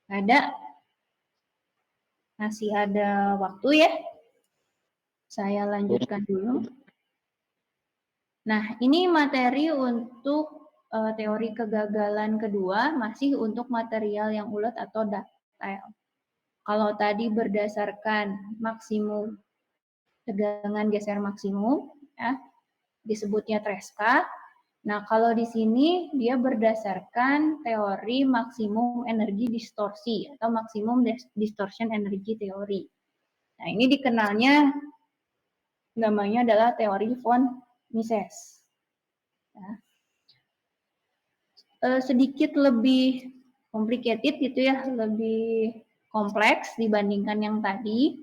Ada? Masih ada waktu ya? Saya lanjutkan dulu. Nah, ini materi untuk teori kegagalan kedua, masih untuk material yang ulet atau ductile. Kalau tadi berdasarkan maksimum tegangan geser maksimum, ya, disebutnya Tresca. Nah, kalau di sini dia berdasarkan teori maksimum energi distorsi atau maksimum distortion energy theory. Nah, ini dikenalnya namanya adalah teori von Mises. Ya. Sedikit lebih complicated gitu ya, lebih kompleks dibandingkan yang tadi.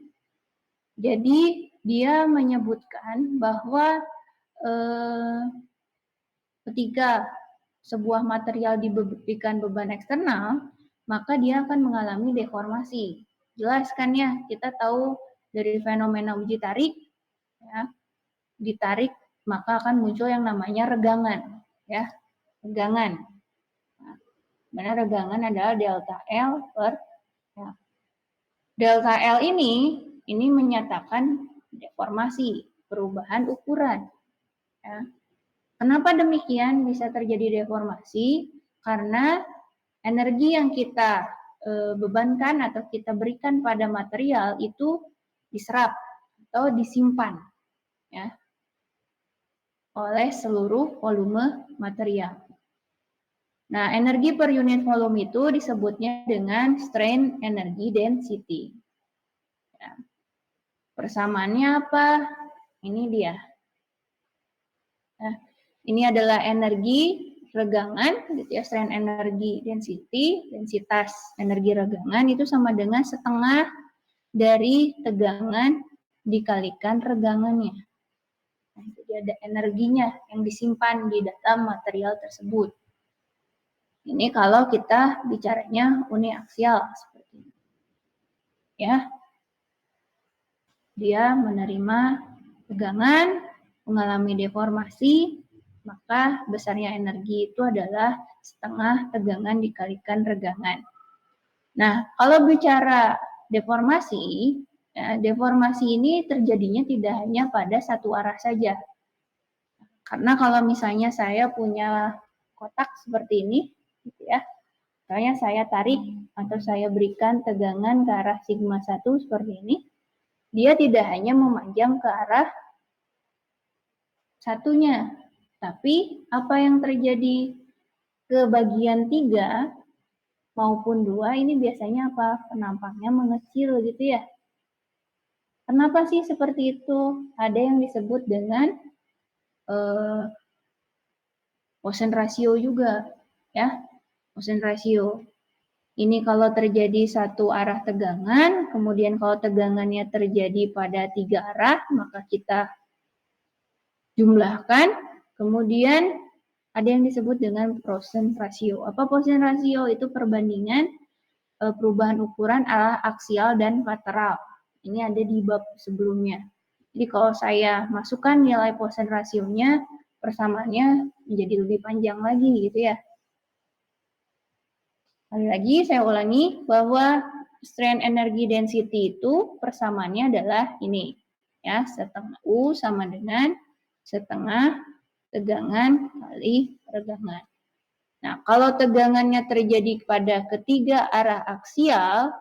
Jadi dia menyebutkan bahwa ketika sebuah material diberikan beban eksternal, maka dia akan mengalami deformasi. Jelas kan ya, kita tahu dari fenomena uji tarik, ya, ditarik maka akan muncul yang namanya regangan, ya, regangan. Nah, mana regangan adalah delta L per L. Delta L ini menyatakan deformasi, perubahan ukuran. Ya. Kenapa demikian bisa terjadi deformasi? Karena energi yang kita bebankan atau kita berikan pada material itu diserap atau disimpan, ya, oleh seluruh volume material. Nah, energi per unit volume itu disebutnya dengan strain energy density. Ya. Persamaannya apa? Ini dia. Nah, ini adalah energi regangan, gitu ya, strain energy density, densitas energi regangan itu sama dengan setengah dari tegangan dikalikan regangannya. Nah, jadi ada energinya yang disimpan di dalam material tersebut. Ini kalau kita bicaranya uniaksial seperti ini. Ya. Dia menerima tegangan, mengalami deformasi, maka besarnya energi itu adalah setengah tegangan dikalikan regangan. Nah, kalau bicara deformasi, ya, deformasi ini terjadinya tidak hanya pada satu arah saja. Karena kalau misalnya saya punya kotak seperti ini, gitu ya, misalnya saya tarik atau saya berikan tegangan ke arah sigma 1 seperti ini, dia tidak hanya memanjang ke arah satunya, tapi apa yang terjadi ke bagian 3 maupun 2 ini biasanya apa? Penampangnya mengecil gitu ya. Kenapa sih seperti itu? Ada yang disebut dengan Poisson ratio juga, ya. Poisson ratio. Ini kalau terjadi satu arah tegangan, kemudian kalau tegangannya terjadi pada 3 arah, maka kita jumlahkan, kemudian ada yang disebut dengan Poisson ratio. Apa Poisson ratio? Itu perbandingan perubahan ukuran arah aksial dan lateral. Ini ada di bab sebelumnya. Jadi kalau saya masukkan nilai Poisson ratio-nya, persamaannya menjadi lebih panjang lagi gitu ya. Sekali lagi saya ulangi bahwa strain energy density itu persamaannya adalah ini. Ya, setengah U sama dengan setengah tegangan kali regangan. Nah, kalau tegangannya terjadi pada ketiga arah aksial,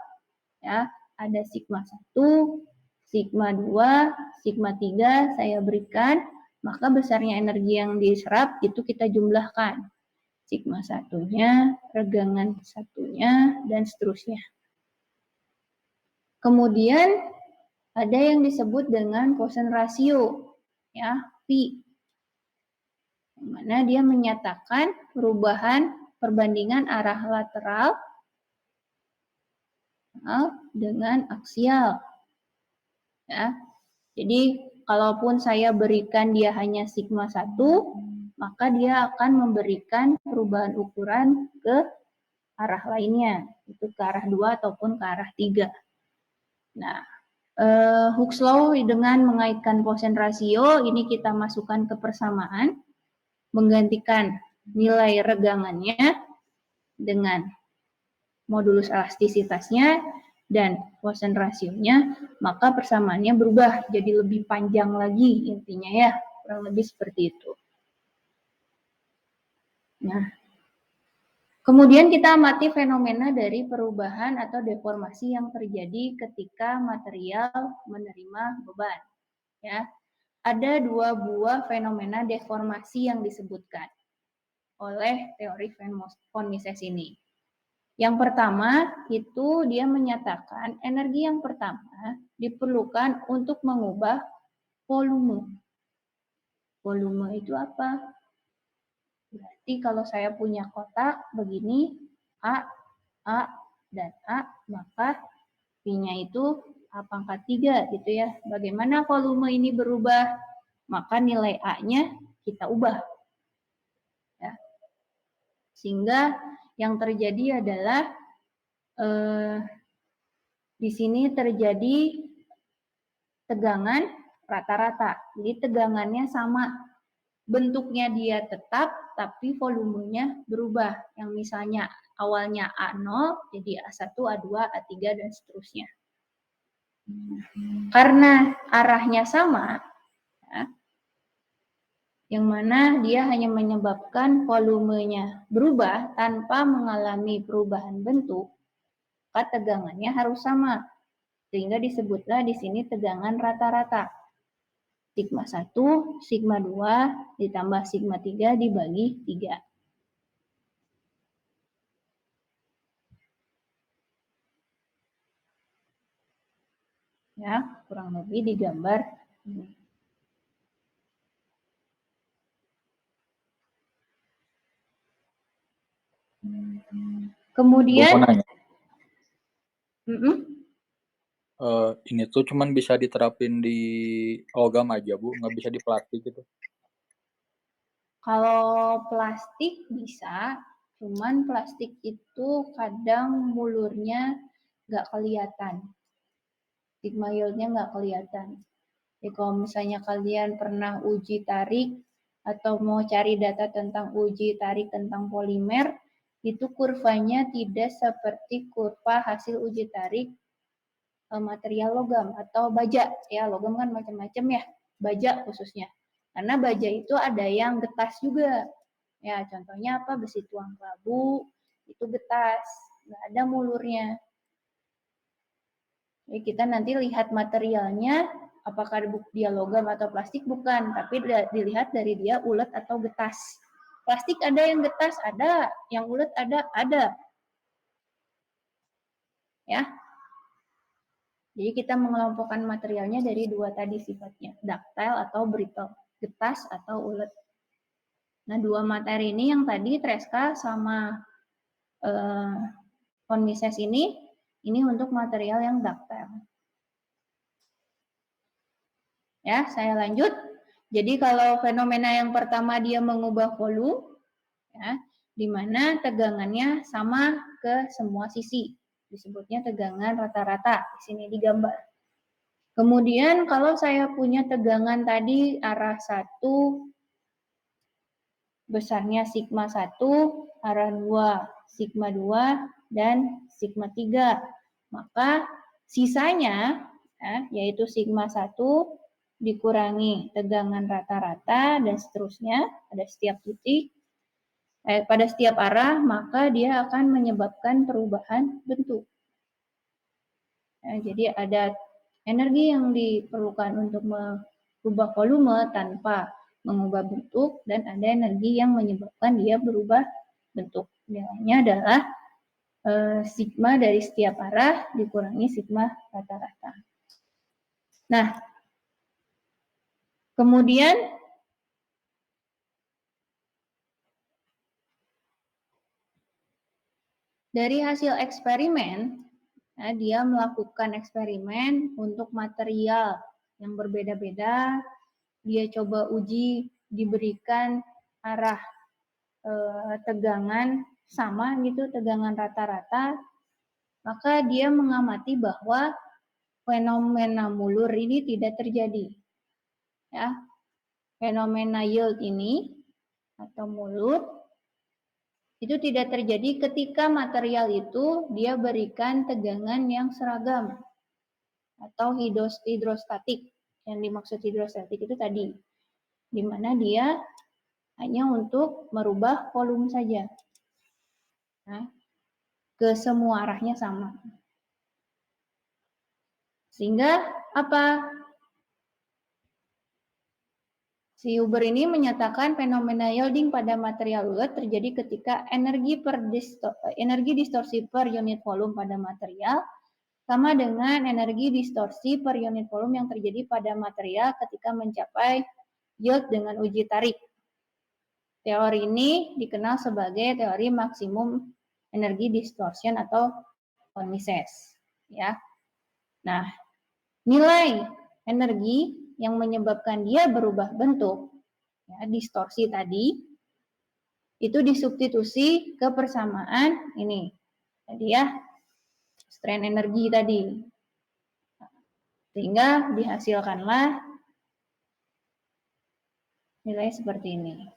ya, ada sigma 1, sigma 2, sigma 3 saya berikan, maka besarnya energi yang diserap itu kita jumlahkan. Sigma 1-nya, regangan 1-nya, dan seterusnya. Kemudian ada yang disebut dengan Poisson ratio, ya, P, yang mana dia menyatakan perubahan perbandingan arah lateral dengan aksial. Ya. Jadi kalaupun saya berikan dia hanya sigma 1, maka dia akan memberikan perubahan ukuran ke arah lainnya, itu ke arah 2 ataupun ke arah 3. Nah, Hooke's law dengan mengaitkan Poisson ratio, ini kita masukkan ke persamaan, menggantikan nilai regangannya dengan modulus elastisitasnya dan Poisson ratio-nya, maka persamaannya berubah jadi lebih panjang lagi intinya ya, kurang lebih seperti itu. Nah, kemudian kita amati fenomena dari perubahan atau deformasi yang terjadi ketika material menerima beban. Ya, ada 2 buah fenomena deformasi yang disebutkan oleh teori von Mises ini. Yang pertama itu dia menyatakan energi yang pertama diperlukan untuk mengubah volume. Volume itu apa? Berarti kalau saya punya kotak begini, A, dan A, maka P-nya itu A pangkat 3 gitu ya. Bagaimana volume ini berubah? Maka nilai A-nya kita ubah. Ya. Sehingga yang terjadi adalah di sini terjadi tegangan rata-rata. Jadi tegangannya sama. Bentuknya dia tetap, tapi volumenya berubah. Yang misalnya awalnya A0, jadi A1, A2, A3, dan seterusnya. Karena arahnya sama, ya, yang mana dia hanya menyebabkan volumenya berubah tanpa mengalami perubahan bentuk, maka tegangannya harus sama. Sehingga disebutlah di sini tegangan rata-rata. Sigma 1, sigma 2, ditambah sigma 3 dibagi 3. Ya, kurang lebih digambar ini. Kemudian, Gua mau nanya, ini tuh cuman bisa diterapin di logam aja, Bu? Nggak bisa di plastik gitu? kalau plastik bisa, cuman plastik itu kadang mulurnya nggak kelihatan. Sigma yieldnya nggak kelihatan. Jadi kalau misalnya kalian pernah uji tarik atau mau cari data tentang uji tarik tentang polimer, itu kurvanya tidak seperti kurva hasil uji tarik material logam atau baja. Ya, logam kan macam-macam ya, baja khususnya. Karena baja itu ada yang getas juga. Ya, contohnya apa? Besi tuang kelabu, itu getas, nggak ada mulurnya. Jadi kita nanti lihat materialnya, apakah dia logam atau plastik, bukan. Tapi dilihat dari dia ulet atau getas. Plastik ada yang getas, ada. Yang ulet ada. Ya. Jadi kita mengelompokkan materialnya dari dua tadi sifatnya, ductile atau brittle, getas atau ulet. Nah, dua materi ini yang tadi Treska sama von Mises ini untuk material yang ductile. Ya, saya lanjut. Jadi kalau fenomena yang pertama dia mengubah volume, ya, di mana tegangannya sama ke semua sisi. Disebutnya tegangan rata-rata. Di sini digambar. Kemudian kalau saya punya tegangan tadi arah 1, besarnya sigma 1, arah 2, sigma 2, dan sigma 3. Maka sisanya, ya, yaitu sigma 1, dikurangi tegangan rata-rata, dan seterusnya pada setiap titik, pada setiap arah, maka dia akan menyebabkan perubahan bentuk. Jadi ada energi yang diperlukan untuk merubah volume tanpa mengubah bentuk, dan ada energi yang menyebabkan dia berubah bentuk. Nilainya adalah sigma dari setiap arah dikurangi sigma rata-rata. Nah, kemudian dari hasil eksperimen, nah, dia melakukan eksperimen untuk material yang berbeda-beda. Dia coba uji, diberikan arah tegangan sama gitu, tegangan rata-rata, maka dia mengamati bahwa fenomena mulur ini tidak terjadi. Ya, fenomena yield ini atau mulur itu tidak terjadi ketika material itu dia berikan tegangan yang seragam atau hidrostatik. Yang dimaksud hidrostatik itu tadi, di mana dia hanya untuk merubah volume saja. Nah, ke semua arahnya sama. Sehingga apa? Si Huber ini menyatakan fenomena yielding pada material ulet terjadi ketika energi distorsi per unit volume pada material sama dengan energi distorsi per unit volume yang terjadi pada material ketika mencapai yield dengan uji tarik. Teori ini dikenal sebagai teori maksimum energi distortion atau von Mises. Ya. Nah, nilai energi yang menyebabkan dia berubah bentuk, ya, distorsi tadi, itu disubstitusi ke persamaan ini. Tadi ya, strain energi tadi. Sehingga dihasilkanlah nilai seperti ini.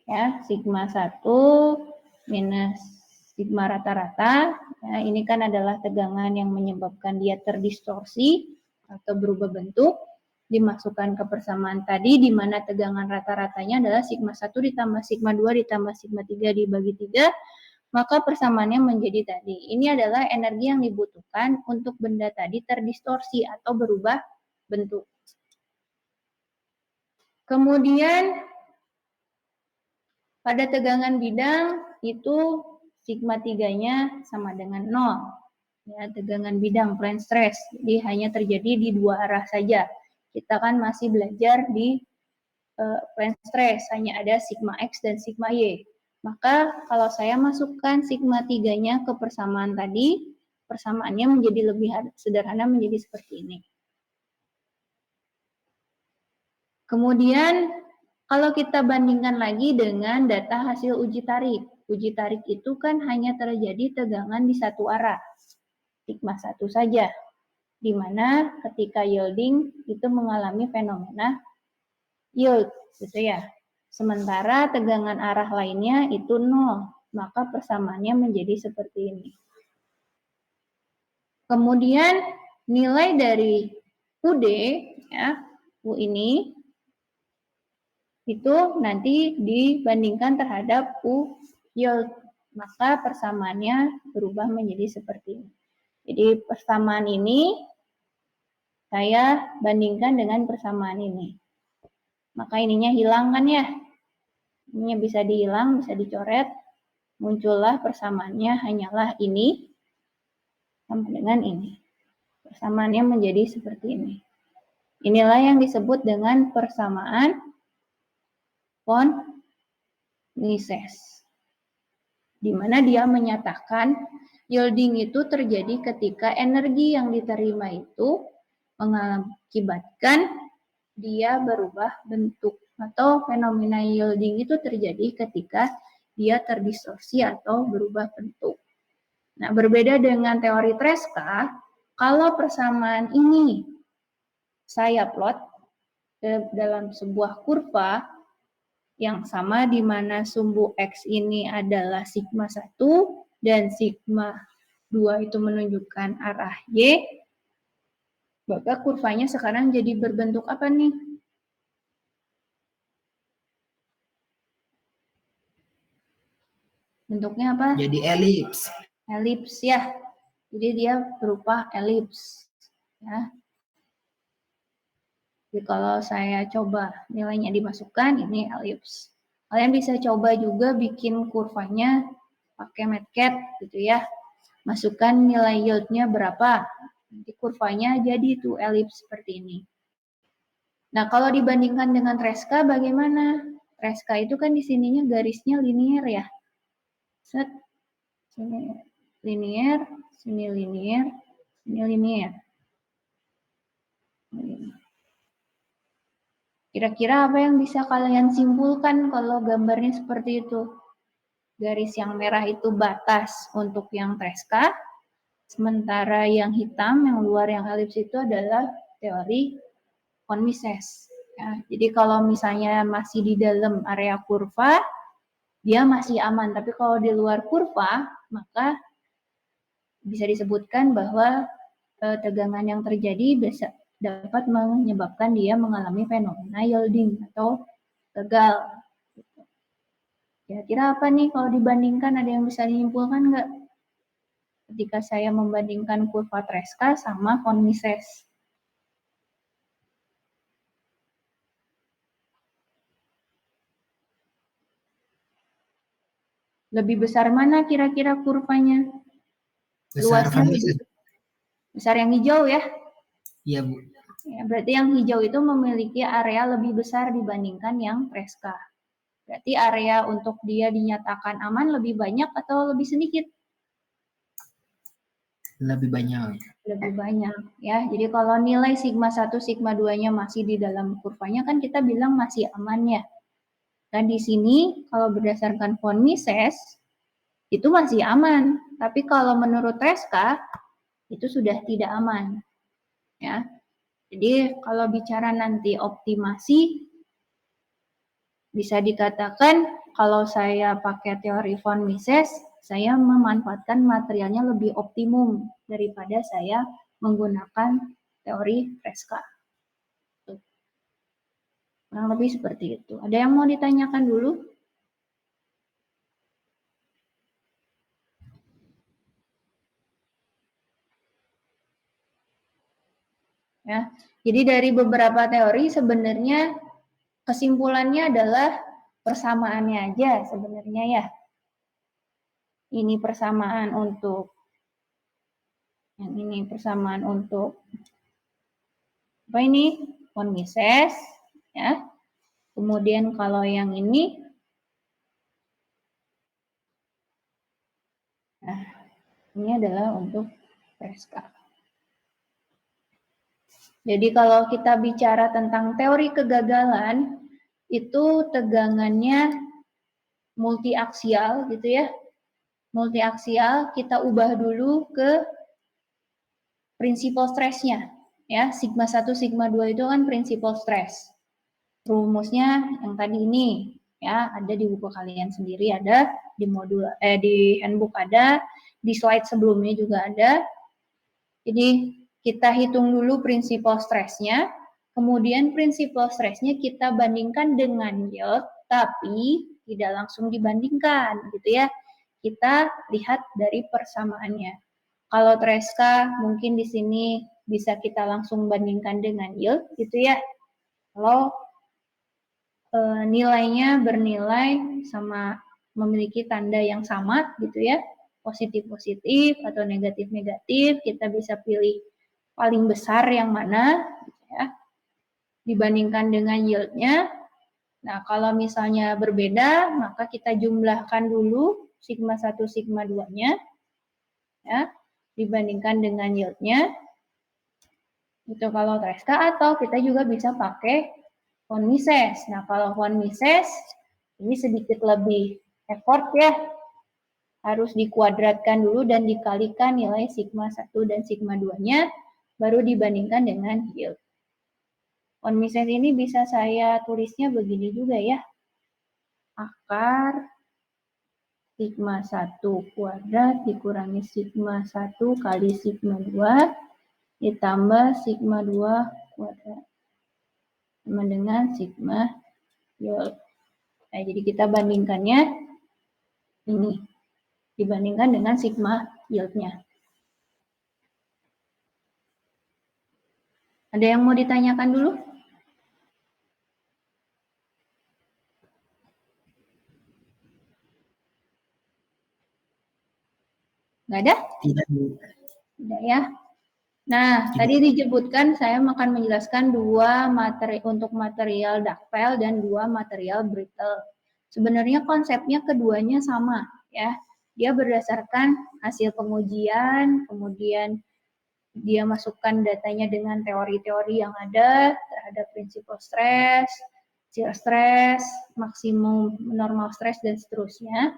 Ya, sigma 1 minus sigma rata-rata. Ya, ini kan adalah tegangan yang menyebabkan dia terdistorsi atau berubah bentuk, dimasukkan ke persamaan tadi, di mana tegangan rata-ratanya adalah sigma 1 ditambah sigma 2 ditambah sigma 3 dibagi 3, maka persamaannya menjadi tadi. Ini adalah energi yang dibutuhkan untuk benda tadi terdistorsi atau berubah bentuk. Kemudian pada tegangan bidang itu sigma 3-nya sama dengan 0. Ya, tegangan bidang plane stress. Jadi hanya terjadi di dua arah saja. Kita kan masih belajar di plane stress, hanya ada sigma X dan sigma Y. Maka kalau saya masukkan sigma 3-nya ke persamaan tadi, persamaannya menjadi lebih sederhana, menjadi seperti ini. Kemudian kalau kita bandingkan lagi dengan data hasil uji tarik. Uji tarik itu kan hanya terjadi tegangan di satu arah, sigma 1 saja. Di mana ketika yielding itu mengalami fenomena yield, gitu ya. Sementara tegangan arah lainnya itu 0, maka persamaannya menjadi seperti ini. Kemudian nilai dari UD, ya, U ini, itu nanti dibandingkan terhadap U yield, maka persamaannya berubah menjadi seperti ini. Jadi persamaan ini saya bandingkan dengan persamaan ini. Maka ininya hilang kan ya. Ininya bisa dihilang, bisa dicoret. Muncullah persamaannya hanyalah ini sama dengan ini. Persamaannya menjadi seperti ini. Inilah yang disebut dengan persamaan von Mises, di mana dia menyatakan yielding itu terjadi ketika energi yang diterima itu mengakibatkan dia berubah bentuk, atau fenomena yielding itu terjadi ketika dia terdistorsi atau berubah bentuk. Nah, berbeda dengan teori Tresca, kalau persamaan ini saya plot dalam sebuah kurva yang sama, di mana sumbu X ini adalah sigma 1 dan sigma 2 itu menunjukkan arah Y, maka kurvanya sekarang jadi berbentuk apa nih? Bentuknya apa? Jadi elips. Elips ya. Jadi dia berupa elips. Ya. Jadi kalau saya coba nilainya dimasukkan, ini elips. Kalian bisa coba juga bikin kurvanya pakai Matcat gitu ya. Masukkan nilai yieldnya berapa. Nanti kurvanya jadi tuh elips seperti ini. Nah, kalau dibandingkan dengan Tresca bagaimana? Tresca itu kan di sininya garisnya linear ya. Set. Sini linear, sini linear, sini linear. Kira-kira apa yang bisa kalian simpulkan kalau gambarnya seperti itu? Garis yang merah itu batas untuk yang Tresca, sementara yang hitam, yang luar yang elips itu adalah teori von Mises. Ya, jadi kalau misalnya masih di dalam area kurva, dia masih aman. Tapi kalau di luar kurva, maka bisa disebutkan bahwa tegangan yang terjadi bisa dapat menyebabkan dia mengalami fenomena yielding atau gagal. Kira-kira apa nih kalau dibandingkan, ada yang bisa diimpulkan nggak? Ketika saya membandingkan kurva Tresca sama von Mises. Lebih besar mana kira-kira kurvanya? Besar Luasnya von lebih Mises. besar yang hijau ya? Iya, Bu. Ya, berarti yang hijau itu memiliki area lebih besar dibandingkan yang Treska. Berarti area untuk dia dinyatakan aman lebih banyak atau lebih sedikit? Lebih banyak. Lebih banyak ya. Jadi kalau nilai sigma 1, sigma 2-nya masih di dalam kurvanya kan kita bilang masih aman ya. Dan di sini kalau berdasarkan von Mises itu masih aman. Tapi kalau menurut Treska itu sudah tidak aman. Ya. Jadi kalau bicara nanti optimasi, bisa dikatakan kalau saya pakai teori von Mises, saya memanfaatkan materialnya lebih optimum daripada saya menggunakan teori Treska. Kurang lebih seperti itu. Ada yang mau ditanyakan dulu? Ya, jadi dari beberapa teori sebenarnya kesimpulannya adalah persamaannya aja sebenarnya ya. Ini persamaan untuk yang ini persamaan untuk apa ini? Von Mises ya. Kemudian kalau yang ini nah, ini adalah untuk Treska. Jadi kalau kita bicara tentang teori kegagalan, itu tegangannya multiaksial gitu ya. Multiaksial kita ubah dulu ke prinsipal stresnya. Ya, sigma 1, sigma 2 itu kan prinsipal stres. Rumusnya yang tadi ini ya, ada di buku kalian sendiri, ada di modul di handbook ada, di slide sebelumnya juga ada. Jadi kita hitung dulu prinsipal stresnya, kemudian prinsipal stresnya kita bandingkan dengan yield, tapi tidak langsung dibandingkan gitu ya. Kita lihat dari persamaannya. Kalau Treska mungkin di sini bisa kita langsung bandingkan dengan yield gitu ya. Kalau nilainya bernilai sama memiliki tanda yang sama gitu ya, positif-positif atau negatif-negatif, kita bisa pilih paling besar yang mana gitu ya, dibandingkan dengan yield-nya. Nah, kalau misalnya berbeda, maka kita jumlahkan dulu sigma 1, sigma 2-nya ya, dibandingkan dengan yield-nya. Itu kalau Treska, atau kita juga bisa pakai von Mises. Nah, kalau von Mises ini sedikit lebih effort ya. Harus dikuadratkan dulu dan dikalikan nilai sigma 1 dan sigma 2-nya, baru dibandingkan dengan yield. Von Mises ini bisa saya tulisnya begini juga ya. Akar sigma 1 kuadrat dikurangi sigma 1 kali sigma 2 ditambah sigma 2 kuadrat sama dengan sigma yield. Nah, jadi kita bandingkannya ini dibandingkan dengan sigma yield-nya. Ada yang mau ditanyakan dulu? Nggak ada? Tidak, Bu. Tidak ya. Nah, tadi disebutkan saya akan menjelaskan dua materi untuk material ductile dan dua material brittle. Sebenarnya konsepnya keduanya sama ya. Dia berdasarkan hasil pengujian, kemudian dia masukkan datanya dengan teori-teori yang ada terhadap prinsipal stres, shear stress, maksimum normal stress dan seterusnya.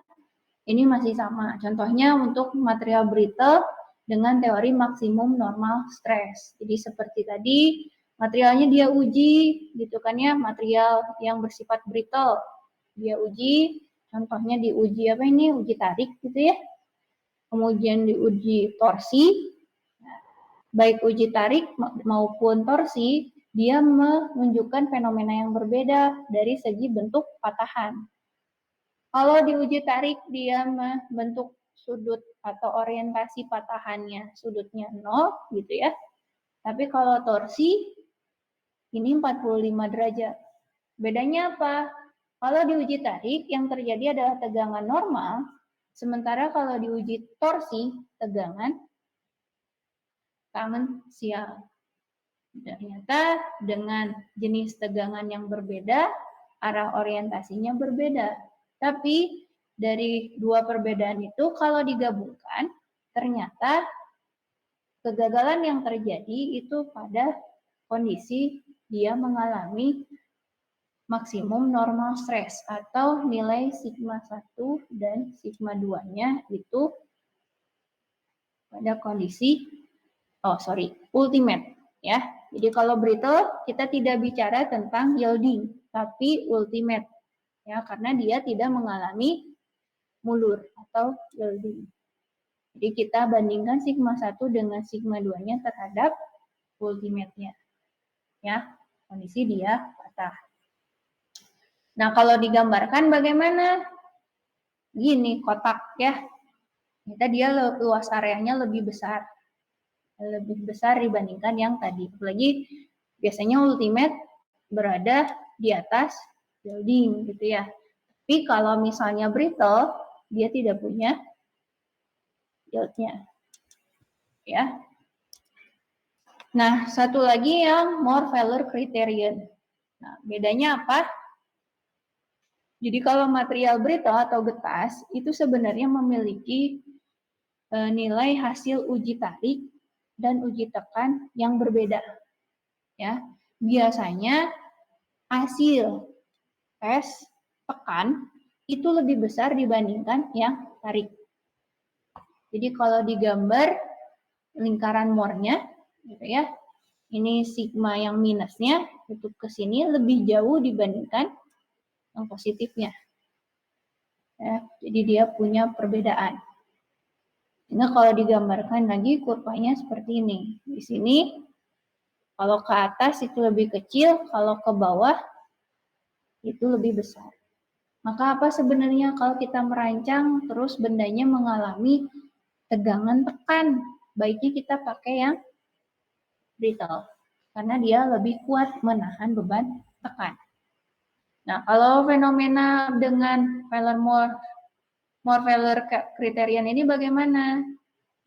Ini masih sama. Contohnya untuk material brittle dengan teori maksimum normal stress. Jadi seperti tadi, materialnya dia uji, gitu kan ya, material yang bersifat brittle. Dia uji, contohnya diuji apa ini, uji tarik gitu ya. Kemudian diuji torsi, baik uji tarik maupun torsi, dia menunjukkan fenomena yang berbeda dari segi bentuk patahan. Kalau diuji tarik, dia membentuk sudut atau orientasi patahannya, sudutnya 0 gitu ya. Tapi kalau torsi, ini 45 derajat. Bedanya apa? Kalau diuji tarik, yang terjadi adalah tegangan normal, Sementara kalau diuji torsi tegangan eksponensial. Ternyata dengan jenis tegangan yang berbeda, arah orientasinya berbeda. Tapi dari dua perbedaan itu kalau digabungkan, ternyata kegagalan yang terjadi itu pada kondisi dia mengalami maksimum normal stress atau nilai sigma 1 dan sigma 2-nya itu pada kondisi ultimate ya. Jadi kalau brittle kita tidak bicara tentang yielding tapi ultimate ya, karena dia tidak mengalami mulur atau yielding. Jadi kita bandingkan sigma 1 dengan sigma 2-nya terhadap ultimate-nya. Ya, kondisi dia patah. Nah, kalau digambarkan bagaimana? Gini, kotak ya. Kita dia luas areanya lebih besar. Lebih besar dibandingkan yang tadi. Apalagi biasanya ultimate berada di atas yielding gitu ya. Tapi kalau misalnya brittle, dia tidak punya yield-nya. Ya. Nah, satu lagi yang more failure criterion. Nah, bedanya apa? Jadi kalau material brittle atau getas itu sebenarnya memiliki nilai hasil uji tarik dan uji tekan yang berbeda. Ya, biasanya hasil tes tekan itu lebih besar dibandingkan yang tarik. Jadi kalau digambar lingkaran more-nya, gitu ya, ini sigma yang minusnya itu ke sini lebih jauh dibandingkan yang positifnya. Ya, jadi dia punya perbedaan. Nah, kalau digambarkan lagi kurvanya seperti ini. Di sini kalau ke atas itu lebih kecil, kalau ke bawah itu lebih besar. Maka apa sebenarnya kalau kita merancang terus bendanya mengalami tegangan tekan, baiknya kita pakai yang brittle karena dia lebih kuat menahan beban tekan. Nah, kalau fenomena dengan more failure criterion ini bagaimana?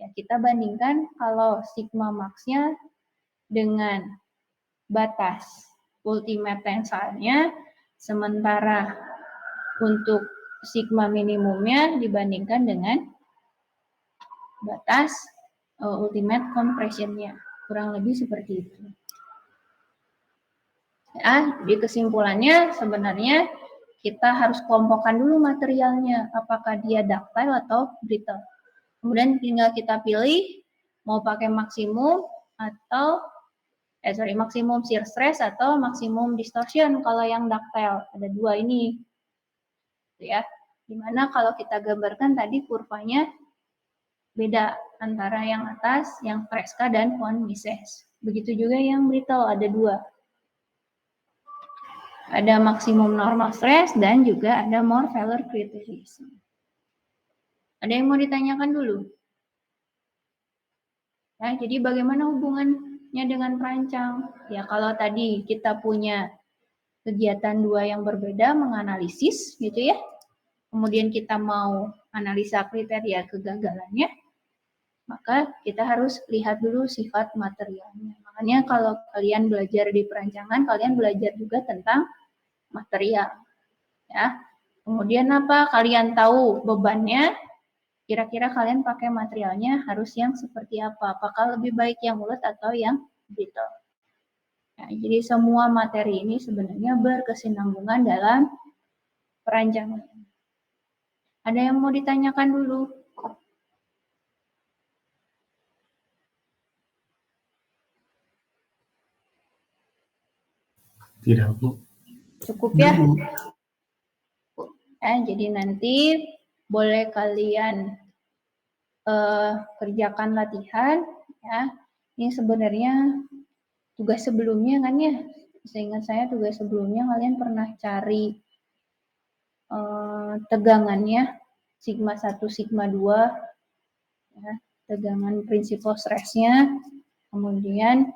Ya, kita bandingkan kalau sigma max-nya dengan batas ultimate tensile-nya, sementara untuk sigma minimumnya dibandingkan dengan batas ultimate compression-nya. Kurang lebih seperti itu. Ya, jadi kesimpulannya sebenarnya kita harus kelompokkan dulu materialnya, apakah dia ductile atau brittle. Kemudian tinggal kita pilih mau pakai maksimum atau maksimum shear stress atau maksimum distortion kalau yang ductile. Ada dua ini. Ya. Dimana kalau kita gambarkan tadi kurvanya beda antara yang atas, yang Tresca dan von Mises. Begitu juga yang brittle ada dua. Ada maksimum normal stress dan juga ada more failure criterion. Ada yang mau ditanyakan dulu? Ya, jadi bagaimana hubungannya dengan perancang? Ya, kalau tadi kita punya kegiatan dua yang berbeda menganalisis gitu ya. Kemudian kita mau analisa kriteria kegagalannya, maka kita harus lihat dulu sifat materialnya. Makanya kalau kalian belajar di perancangan, kalian belajar juga tentang material. Ya. Kemudian apa? Kalian tahu bebannya, kira-kira kalian pakai materialnya harus yang seperti apa? Apakah lebih baik yang ulet atau yang brittle? Nah, jadi semua materi ini sebenarnya berkesinambungan dalam perancangan. Ada yang mau ditanyakan dulu? Tidak, Bu. Cukup ya? Jadi nanti boleh kalian kerjakan latihan ya. Ini sebenarnya tugas sebelumnya kan ya. Seingat saya tugas sebelumnya kalian pernah cari tegangannya sigma 1, sigma 2 ya, tegangan prinsipal stressnya. Kemudian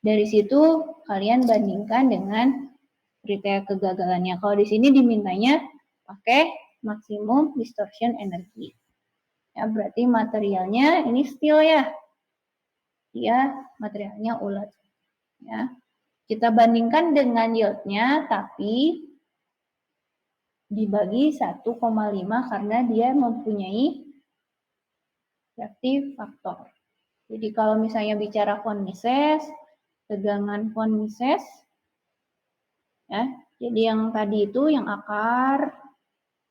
dari situ kalian bandingkan dengan kriteria kegagalannya. Kalau di sini dimintanya pakai maksimum distortion energi. Ya, berarti materialnya ini steel ya. Dia materialnya ulet. Ya. Kita bandingkan dengan yieldnya, tapi dibagi 1,5 karena dia mempunyai reactive factor. Jadi kalau misalnya bicara von Mises, tegangan von Mises, ya, jadi yang tadi itu yang akar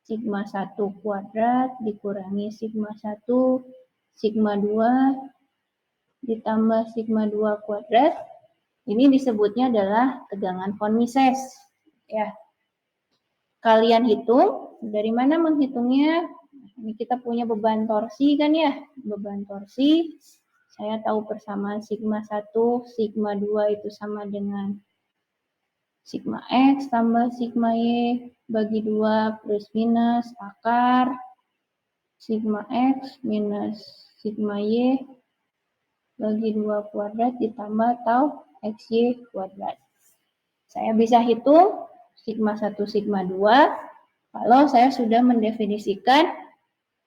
sigma 1 kuadrat dikurangi sigma 1, sigma 2 ditambah sigma 2 kuadrat, ini disebutnya adalah tegangan von Mises. Ya. Kalian hitung, dari mana menghitungnya? Ini kita punya beban torsi kan ya, beban torsi. Saya tahu persamaan sigma 1, sigma 2 itu sama dengan sigma X tambah sigma Y bagi 2 plus minus akar sigma X minus sigma Y bagi 2 kuadrat ditambah tau XY kuadrat. Saya bisa hitung sigma 1, sigma 2 kalau saya sudah mendefinisikan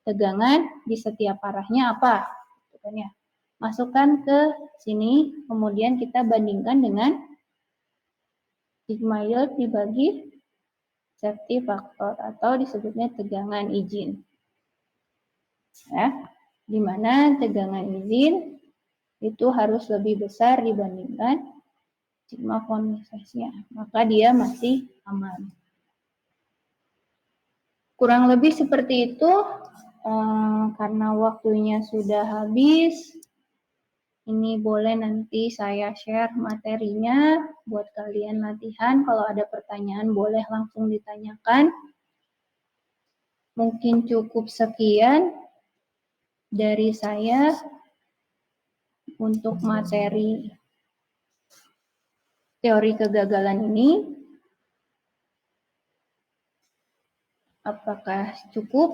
tegangan di setiap arahnya apa. Ya. Masukkan ke sini, kemudian kita bandingkan dengan sigma yield dibagi safety factor atau disebutnya tegangan izin. Ya, di mana tegangan izin itu harus lebih besar dibandingkan sigma von Misesnya, maka dia masih aman. Kurang lebih seperti itu, karena waktunya sudah habis. Ini boleh nanti saya share materinya buat kalian latihan. Kalau ada pertanyaan boleh langsung ditanyakan. Mungkin cukup sekian dari saya untuk materi teori kegagalan ini. Apakah cukup?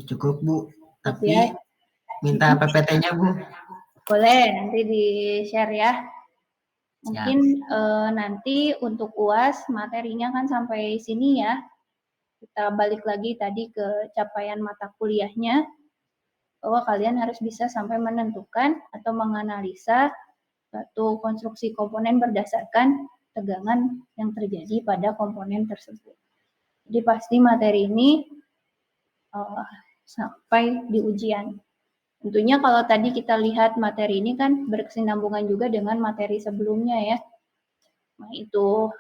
Cukup, Bu. Tapi Ya. minta PPT-nya, Bu. Boleh, nanti di-share ya. Mungkin nanti untuk UAS materinya kan sampai sini ya. Kita balik lagi tadi ke capaian mata kuliahnya. Bahwa kalian harus bisa sampai menentukan atau menganalisa suatu konstruksi komponen berdasarkan tegangan yang terjadi pada komponen tersebut. Jadi pasti materi ini sampai di ujian. Tentunya kalau tadi kita lihat materi ini kan berkesinambungan juga dengan materi sebelumnya ya. Nah, itu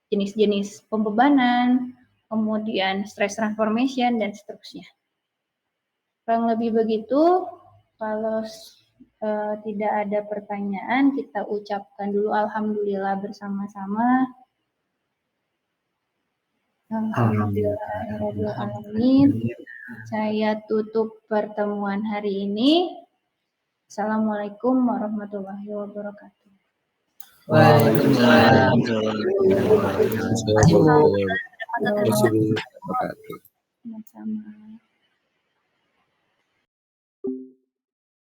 jenis-jenis pembebanan, kemudian stress transformation, dan seterusnya. Kurang lebih begitu. Kalau tidak ada pertanyaan, kita ucapkan dulu alhamdulillah bersama-sama. Alhamdulillahirrahmanirrahim. Saya tutup pertemuan hari ini. Assalamualaikum warahmatullahi wabarakatuh. Waalaikumsalam. Sama-sama.